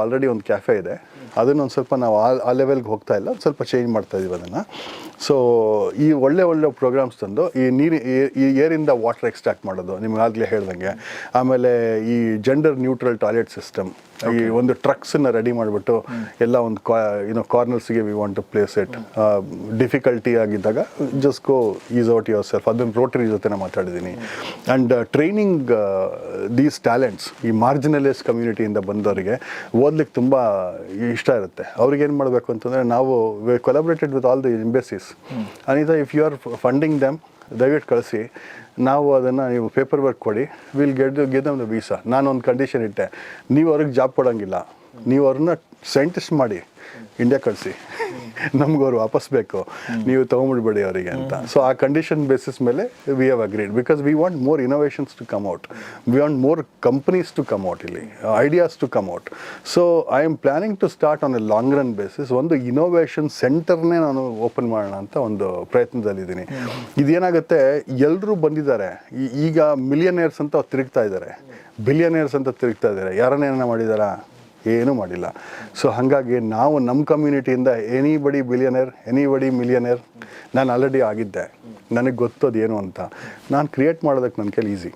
ಆಲ್ರೆಡಿ ಒಂದು ಕ್ಯಾಫೆ ಇದೆ, ಅದನ್ನೊಂದು ಸ್ವಲ್ಪ ನಾವು ಆ ಲೆವೆಲ್ಗೆ ಹೋಗ್ತಾ ಇಲ್ಲ, ಸ್ವಲ್ಪ ಚೇಂಜ್ ಮಾಡ್ತಾ ಇದೀವಿ ಅದನ್ನು. ಸೊ ಈ ಒಳ್ಳೆ ಪ್ರೋಗ್ರಾಮ್ಸ್ ತಂದು ಈ ಏರಿಂದ ವಾಟರ್ ಎಕ್ಸ್ಟ್ರಾಕ್ಟ್ ಮಾಡೋದು, ನಿಮ್ಗೆ ಆಗಲೇ ಹೇಳ್ದಂಗೆ. ಆಮೇಲೆ ಈ ಜೆಂಡರ್ ನ್ಯೂಟ್ರಲ್ ಟಾಯ್ಲೆಟ್ ಸಿಸ್ಟಮ್, ಈ ಒಂದು ಟ್ರಕ್ಸನ್ನು ರೆಡಿ ಮಾಡಿಬಿಟ್ಟು ಎಲ್ಲ ಒಂದು ಕಾರ್ನರ್ಸ್ಗೆ we want to place it. Difficulty ಆಗಿದ್ದಾಗ just go ease out yourself. ಅದನ್ನು ರೋಟರಿ ಜೊತೆ ಮಾತಾಡಿದ್ದೀನಿ. ಆ್ಯಂಡ್ ಟ್ರೈನಿಂಗ್ ದೀಸ್ ಟ್ಯಾಲೆಂಟ್ಸ್, ಈ ಮಾರ್ಜಿನಲೈಸ್ ಕಮ್ಯುನಿಟಿಯಿಂದ ಬಂದವರಿಗೆ ಓದ್ಲಿಕ್ಕೆ ತುಂಬ ಇಷ್ಟ ಇರುತ್ತೆ. ಅವ್ರಿಗೇನು ಮಾಡಬೇಕು ಅಂತಂದರೆ ನಾವು collaborated with all the embassies. Anita, if you are funding them, ದಯವಿಟ್ಟು ಕಳಿಸಿ, ನಾವು ಅದನ್ನು ನೀವು ಪೇಪರ್ ವರ್ಕ್ ಕೊಡಿ, will get them the visa. ನಾನೊಂದು ಕಂಡೀಷನ್ ಇಟ್ಟೆ, ನೀವು ಅವ್ರಿಗೆ ಜಾಬ್ ಕೊಡೋಂಗಿಲ್ಲ, ನೀವು ಅವ್ರನ್ನ ಸೈಂಟಿಸ್ಟ್ ಮಾಡಿ ಇಂಡಿಯಾ ಕಳಿಸಿ, ನಮ್ಗೆ ಅವ್ರು ವಾಪಸ್ ಬೇಕು, ನೀವು ತೊಗೊಂಬಿಡ್ಬೇಡಿ ಅವರಿಗೆ ಅಂತ. ಸೊ ಆ ಕಂಡೀಷನ್ ಬೇಸಿಸ್ ಮೇಲೆ we have agreed, because we want more innovations to come out, we want more companies to come out, ಇಲ್ಲಿ ideas to come out. So I am planning to start on a long run basis. ಒಂದು innovation ಸೆಂಟರ್ನೇ ನಾನು open ಮಾಡೋಣ ಅಂತ ಒಂದು ಪ್ರಯತ್ನದಲ್ಲಿದ್ದೀನಿ. ಇದೇನಾಗುತ್ತೆ, ಎಲ್ಲರೂ ಬಂದಿದ್ದಾರೆ ಈಗ, ಮಿಲಿಯನೇರ್ಸ್ ಅಂತ ತಿರುಗ್ತಾ ಇದ್ದಾರೆ, ಬಿಲಿಯನೇರ್ಸ್ ಅಂತ ತಿರುಗ್ತಾ ಇದ್ದಾರೆ. ಯಾರನ್ನೇನ ಮಾಡಿದಾರಾ? ಏನೂ ಮಾಡಿಲ್ಲ. ಸೊ ಹಾಗಾಗಿ ನಾವು ನಮ್ಮ ಕಮ್ಯುನಿಟಿಯಿಂದ ಎನಿಬಡಿ ಬಿಲಿಯನೇರ್, ಎನಿಬಡಿ ಮಿಲಿಯನೇರ್, ನಾನು ಆಲ್ರೆಡಿ ಆಗಿದ್ದೆ, ನನಗೆ ಗೊತ್ತೋದು ಏನು ಅಂತ. ನಾನು ಕ್ರಿಯೇಟ್ ಮಾಡೋದಕ್ಕೆ ನನ್ನ ಕೈಲಿ ಈಸಿ.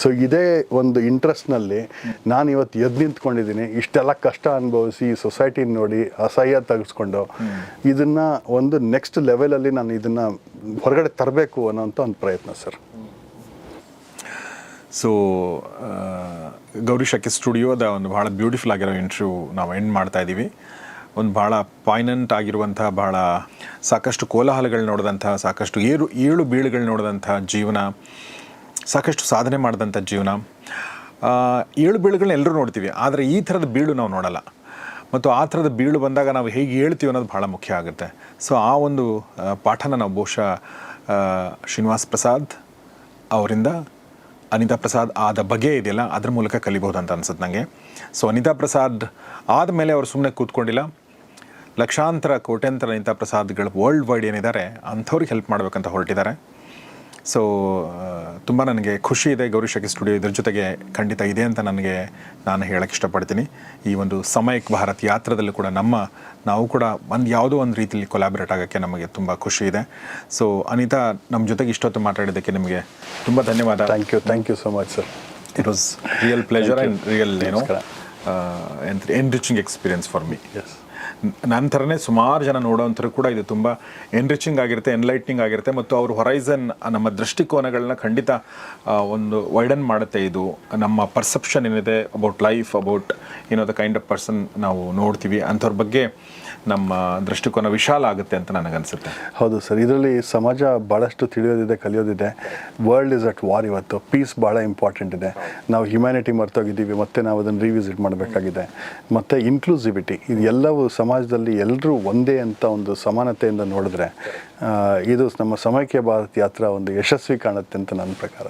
ಸೊ ಇದೇ ಒಂದು ಇಂಟ್ರೆಸ್ಟ್ನಲ್ಲಿ ನಾನು ಇವತ್ತು ಎದ್ದು ನಿಂತ್ಕೊಂಡಿದ್ದೀನಿ. ಇಷ್ಟೆಲ್ಲ ಕಷ್ಟ ಅನುಭವಿಸಿ ಈ ಸೊಸೈಟಿನ ನೋಡಿ ಅಸಹ್ಯ ತೆಗೆಸ್ಕೊಂಡು ಇದನ್ನು ಒಂದು ನೆಕ್ಸ್ಟ್ ಲೆವೆಲಲ್ಲಿ ನಾನು ಇದನ್ನು ಹೊರಗಡೆ ತರಬೇಕು ಅನ್ನೋಂಥ ಒಂದು ಪ್ರಯತ್ನ ಸರ್. ಸೊ ಗೌರಿ ಶಕ್ಕಿ ಸ್ಟುಡಿಯೋದ ಒಂದು ಭಾಳ ಬ್ಯೂಟಿಫುಲ್ ಆಗಿರೋ ಇಂಟರ್ವ್ಯೂ ನಾವು ಎಂಡ್ ಮಾಡ್ತಾ ಇದ್ದೀವಿ. ಒಂದು ಭಾಳ ಪಾಯ್ನೆಂಟ್ ಆಗಿರುವಂಥ, ಭಾಳ ಸಾಕಷ್ಟು ಕೋಲಾಹಲಗಳು ನೋಡಿದಂಥ, ಸಾಕಷ್ಟು ಏಳು ಬೀಳುಗಳು ನೋಡಿದಂಥ ಜೀವನ, ಸಾಕಷ್ಟು ಸಾಧನೆ ಮಾಡಿದಂಥ ಜೀವನ. ಏಳು ಬೀಳುಗಳನ್ನ ಎಲ್ಲರೂ ನೋಡ್ತೀವಿ, ಆದರೆ ಈ ಥರದ ಬೀಳು ನಾವು ನೋಡಲ್ಲ. ಮತ್ತು ಆ ಥರದ ಬೀಳು ಬಂದಾಗ ನಾವು ಹೇಗೆ ಹೇಳ್ತೀವಿ ಅನ್ನೋದು ಭಾಳ ಮುಖ್ಯ ಆಗುತ್ತೆ. ಸೊ ಆ ಒಂದು ಪಾಠನ ನಾವು ಬಹುಶಃ ಶ್ರೀನಿವಾಸ್ ಪ್ರಸಾದ್ ಅವರಿಂದ ಅನಿತಾ ಪ್ರಸಾದ್ ಆದ ಬಗೆ ಇದೆಯಲ್ಲ ಅದ್ರ ಮೂಲಕ ಕಲಿಬೋದು ಅಂತ ಅನ್ಸುತ್ತೆ ನನಗೆ. ಸೊ ಅನಿತಾ ಪ್ರಸಾದ್ ಆದಮೇಲೆ ಅವರು ಸುಮ್ಮನೆ ಕೂತ್ಕೊಂಡಿಲ್ಲ, ಲಕ್ಷಾಂತರ ಕೋಟ್ಯಾಂತರ ಅನಿತಾ ಪ್ರಸಾದ್ಗಳು ವರ್ಲ್ಡ್ ವೈಡ್ ಏನಿದ್ದಾರೆ ಅಂಥವ್ರಿಗೆ ಹೆಲ್ಪ್ ಮಾಡಬೇಕಂತ ಹೊರಟಿದ್ದಾರೆ. ಸೊ ತುಂಬ ನನಗೆ ಖುಷಿ ಇದೆ. ಗೌರಿ ಶಕ್ಕಿ ಸ್ಟುಡಿಯೋ ಇದ್ರ ಜೊತೆಗೆ ಖಂಡಿತ ಇದೆ ಅಂತ ನಾನು ಹೇಳಕ್ಕೆ ಇಷ್ಟಪಡ್ತೀನಿ. ಈ ಒಂದು ಸಮಯಕ್ ಭಾರತ್ ಯಾತ್ರದಲ್ಲೂ ಕೂಡ ನಾವು ಕೂಡ ಯಾವುದೋ ಒಂದು ರೀತಿಯಲ್ಲಿ ಕೊಲಾಬ್ರೇಟ್ ಆಗೋಕ್ಕೆ ನಮಗೆ ತುಂಬ ಖುಷಿ ಇದೆ. ಸೊ ಅನಿತಾ, ನಮ್ಮ ಜೊತೆಗೆ ಇಷ್ಟೊತ್ತು ಮಾತಾಡಿದ್ದಕ್ಕೆ ನಿಮಗೆ ತುಂಬ ಧನ್ಯವಾದ. Thank you so much sir. It was real pleasure and real enriching experience for me. ನನ್ನ ಥರನೇ ಸುಮಾರು ಜನ ನೋಡೋವಂಥರು ಕೂಡ ಇದು ತುಂಬ ಎನ್ರಿಚಿಂಗ್ ಆಗಿರುತ್ತೆ, ಎನ್ಲೈಟ್ನಿಂಗ್ ಆಗಿರುತ್ತೆ, ಮತ್ತು ಅವ್ರ ಹೊರೈಸನ್, ನಮ್ಮ ದೃಷ್ಟಿಕೋನಗಳನ್ನ ಖಂಡಿತ ಒಂದು ವೈಡನ್ ಮಾಡುತ್ತೆ. ಇದು ನಮ್ಮ ಪರ್ಸೆಪ್ಷನ್ ಏನಿದೆ about life, about the kind of person ನಾವು ನೋಡ್ತೀವಿ ಅಂಥವ್ರ ಬಗ್ಗೆ ನಮ್ಮ ದೃಷ್ಟಿಕೋನ ವಿಶಾಲ ಆಗುತ್ತೆ ಅಂತ ನನಗನ್ಸುತ್ತೆ. ಹೌದು ಸರ್, ಇದರಲ್ಲಿ ಸಮಾಜ ಭಾಳಷ್ಟು ತಿಳಿಯೋದಿದೆ, ಕಲಿಯೋದಿದೆ. ವರ್ಲ್ಡ್ ಇಸ್ ಅಟ್ ವಾರ್ ಇವತ್ತು. ಪೀಸ್ ಭಾಳ ಇಂಪಾರ್ಟೆಂಟ್ ಇದೆ. ನಾವು ಹ್ಯುಮ್ಯಾನಿಟಿ ಮರ್ತೋಗಿದ್ದೀವಿ, ಮತ್ತೆ ನಾವು ಅದನ್ನು ರಿವಿಸಿಟ್ ಮಾಡಬೇಕಾಗಿದೆ. ಮತ್ತು ಇನ್ಕ್ಲೂಸಿವಿಟಿ, ಇದು ಎಲ್ಲವೂ ಸಮಾಜದಲ್ಲಿ ಎಲ್ಲರೂ ಒಂದೇ ಅಂತ ಒಂದು ಸಮಾನತೆಯಿಂದ ನೋಡಿದ್ರೆ ಇದು ನಮ್ಮ ಸಮೈಕ್ಯ ಭಾರತ್ ಯಾತ್ರಾ ಒಂದು ಯಶಸ್ವಿ ಕಾಣುತ್ತೆ ಅಂತ ನನ್ನ ಪ್ರಕಾರ.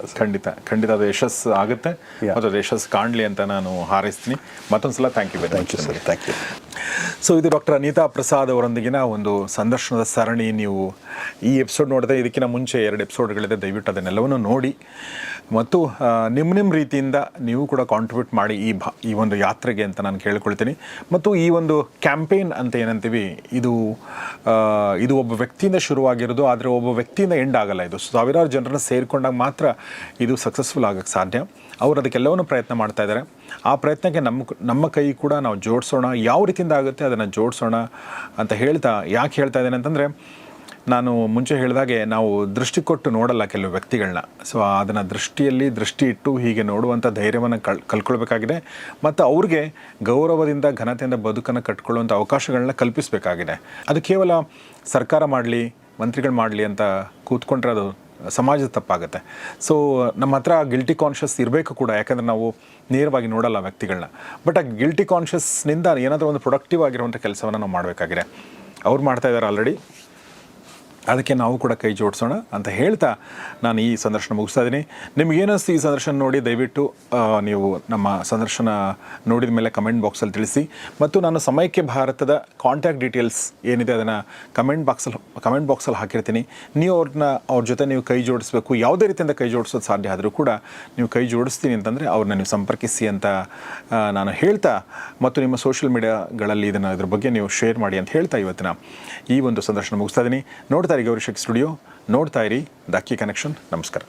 ಖಂಡಿತ ಅದು ಯಶಸ್ಸು ಆಗುತ್ತೆ ಮತ್ತು ಅದು ಯಶಸ್ಸು ಕಾಣಲಿ ಅಂತ ನಾನು ಹಾರೈಸ್ತೀನಿ. ಮತ್ತೊಂದು ಸಲ thank you sir. Thank you. So ಇದು ಡಾಕ್ಟರ್ ಅನಿತಾ ಪ್ರಸಾದ್ ಅವರೊಂದಿಗಿನ ಒಂದು ಸಂದರ್ಶನದ ಸರಣಿ. ನೀವು ಈ ಎಪಿಸೋಡ್ ನೋಡಿದ್ರೆ ಇದಕ್ಕಿಂತ ಮುಂಚೆ 2 ಎಪಿಸೋಡ್ಗಳಿದೆ, ದಯವಿಟ್ಟು ಅದನ್ನೆಲ್ಲವನ್ನು ನೋಡಿ ಮತ್ತು ನಿಮ್ಮ ರೀತಿಯಿಂದ ನೀವು ಕೂಡ ಕಾಂಟ್ರಿಬ್ಯೂಟ್ ಮಾಡಿ ಈ ಒಂದು ಯಾತ್ರೆಗೆ ಅಂತ ನಾನು ಕೇಳ್ಕೊಳ್ತೀನಿ. ಮತ್ತು ಈ ಒಂದು ಕ್ಯಾಂಪೇನ್ ಅಂತ ಏನಂತೀವಿ, ಇದು ಒಬ್ಬ ವ್ಯಕ್ತಿಯಿಂದ ಶುರುವಾಗಿರೋದು, ಆದರೆ ಒಬ್ಬ ವ್ಯಕ್ತಿಯಿಂದ ಎಂಡ್ ಆಗಲ್ಲ. ಇದು ಸಾವಿರಾರು ಜನರನ್ನು ಸೇರಿಕೊಂಡಾಗ ಮಾತ್ರ ಇದು ಸಕ್ಸಸ್ಫುಲ್ ಆಗೋಕ್ಕೆ ಸಾಧ್ಯ. ಅವರು ಅದಕ್ಕೆಲ್ಲವನ್ನೂ ಪ್ರಯತ್ನ ಮಾಡ್ತಾ ಇದ್ದಾರೆ. ಆ ಪ್ರಯತ್ನಕ್ಕೆ ನಮ್ಮ ಕೈ ಕೂಡ ನಾವು ಜೋಡಿಸೋಣ, ಯಾವ ರೀತಿಯಿಂದ ಆಗುತ್ತೆ ಅದನ್ನು ಜೋಡಿಸೋಣ ಅಂತ ಯಾಕೆ ಹೇಳ್ತಾ ಇದ್ದೇನೆ ಅಂತಂದರೆ, ನಾನು ಮುಂಚೆ ಹೇಳಿದಾಗೆ ನಾವು ದೃಷ್ಟಿ ಕೊಟ್ಟು ನೋಡಲ್ಲ ಕೆಲವು ವ್ಯಕ್ತಿಗಳನ್ನ. ಸೊ ಅದನ್ನು ದೃಷ್ಟಿ ಇಟ್ಟು ಹೀಗೆ ನೋಡುವಂಥ ಧೈರ್ಯವನ್ನು ಕಲ್ಕೊಳ್ಬೇಕಾಗಿದೆ ಮತ್ತು ಅವ್ರಿಗೆ ಗೌರವದಿಂದ ಘನತೆಯಿಂದ ಬದುಕನ್ನು ಕಟ್ಕೊಳ್ಳುವಂಥ ಅವಕಾಶಗಳನ್ನ ಕಲ್ಪಿಸಬೇಕಾಗಿದೆ. ಅದು ಕೇವಲ ಸರ್ಕಾರ ಮಾಡಲಿ, ಮಂತ್ರಿಗಳು ಮಾಡಲಿ ಅಂತ ಕೂತ್ಕೊಂಡ್ರೆ ಅದು ಸಮಾಜದ ತಪ್ಪಾಗುತ್ತೆ. ಸೊ ನಮ್ಮ ಹತ್ರ ಗಿಲ್ಟಿ ಕಾನ್ಷಿಯಸ್ ಇರಬೇಕು ಕೂಡ, ಯಾಕಂದರೆ ನಾವು ನೇರವಾಗಿ ನೋಡಲ್ಲ ವ್ಯಕ್ತಿಗಳನ್ನ. ಬಟ್ ಆ ಗಿಲ್ಟಿ ಕಾನ್ಷಿಯಸ್ನಿಂದ ಏನಾದರೂ ಒಂದು ಪ್ರೊಡಕ್ಟಿವ್ ಆಗಿರುವಂಥ ಕೆಲಸವನ್ನು ನಾವು ಮಾಡಬೇಕಾಗಿದೆ. ಅವ್ರು ಮಾಡ್ತಾ ಇದ್ದಾರೆ ಆಲ್ರೆಡಿ, ಅದಕ್ಕೆ ನಾವು ಕೂಡ ಕೈ ಜೋಡಿಸೋಣ ಅಂತ ಹೇಳ್ತಾ ನಾನು ಈ ಸಂದರ್ಶನ ಮುಗಿಸ್ತಾ ಇದ್ದೀನಿ. ನಿಮಗೇನಿಸ್ತು ಈ ಸಂದರ್ಶನ ನೋಡಿ, ದಯವಿಟ್ಟು ನೀವು ನಮ್ಮ ಸಂದರ್ಶನ ನೋಡಿದ ಮೇಲೆ ಕಮೆಂಟ್ ಬಾಕ್ಸಲ್ಲಿ ತಿಳಿಸಿ. ಮತ್ತು ನಾನು ಸಮೈಕ್ಯ ಭಾರತದ ಕಾಂಟ್ಯಾಕ್ಟ್ ಡೀಟೇಲ್ಸ್ ಏನಿದೆ ಅದನ್ನು ಕಮೆಂಟ್ ಬಾಕ್ಸಲ್ಲಿ ಹಾಕಿರ್ತೀನಿ. ನೀವು ಅವ್ರ ಜೊತೆ ನೀವು ಕೈ ಜೋಡಿಸ್ಬೇಕು, ಯಾವುದೇ ರೀತಿಯಿಂದ ಕೈ ಜೋಡಿಸೋದು ಸಾಧ್ಯ ಆದರೂ ಕೂಡ ನೀವು ಕೈ ಜೋಡಿಸ್ತೀನಿ ಅಂತಂದರೆ ಅವ್ರನ್ನ ನೀವು ಸಂಪರ್ಕಿಸಿ ಅಂತ ನಾನು ಹೇಳ್ತಾ, ಮತ್ತು ನಿಮ್ಮ ಸೋಷಿಯಲ್ ಮೀಡಿಯಾಗಳಲ್ಲಿ ಇದ್ರ ಬಗ್ಗೆ ನೀವು ಶೇರ್ ಮಾಡಿ ಅಂತ ಹೇಳ್ತಾ ಇವತ್ತಿನ ಈ ಒಂದು ಸಂದರ್ಶನ ಮುಗಿಸ್ತಾ ಇದ್ದೀನಿ. ನೋಡ್ತಾ ಇರಿ ಗೌರಿ ಶಕ್ತಿ ಸ್ಟುಡಿಯೋ, ನೋಡ್ತಾ ಇರಿ ದ ಕೀ ಕನೆಕ್ಷನ್. ನಮಸ್ಕಾರ.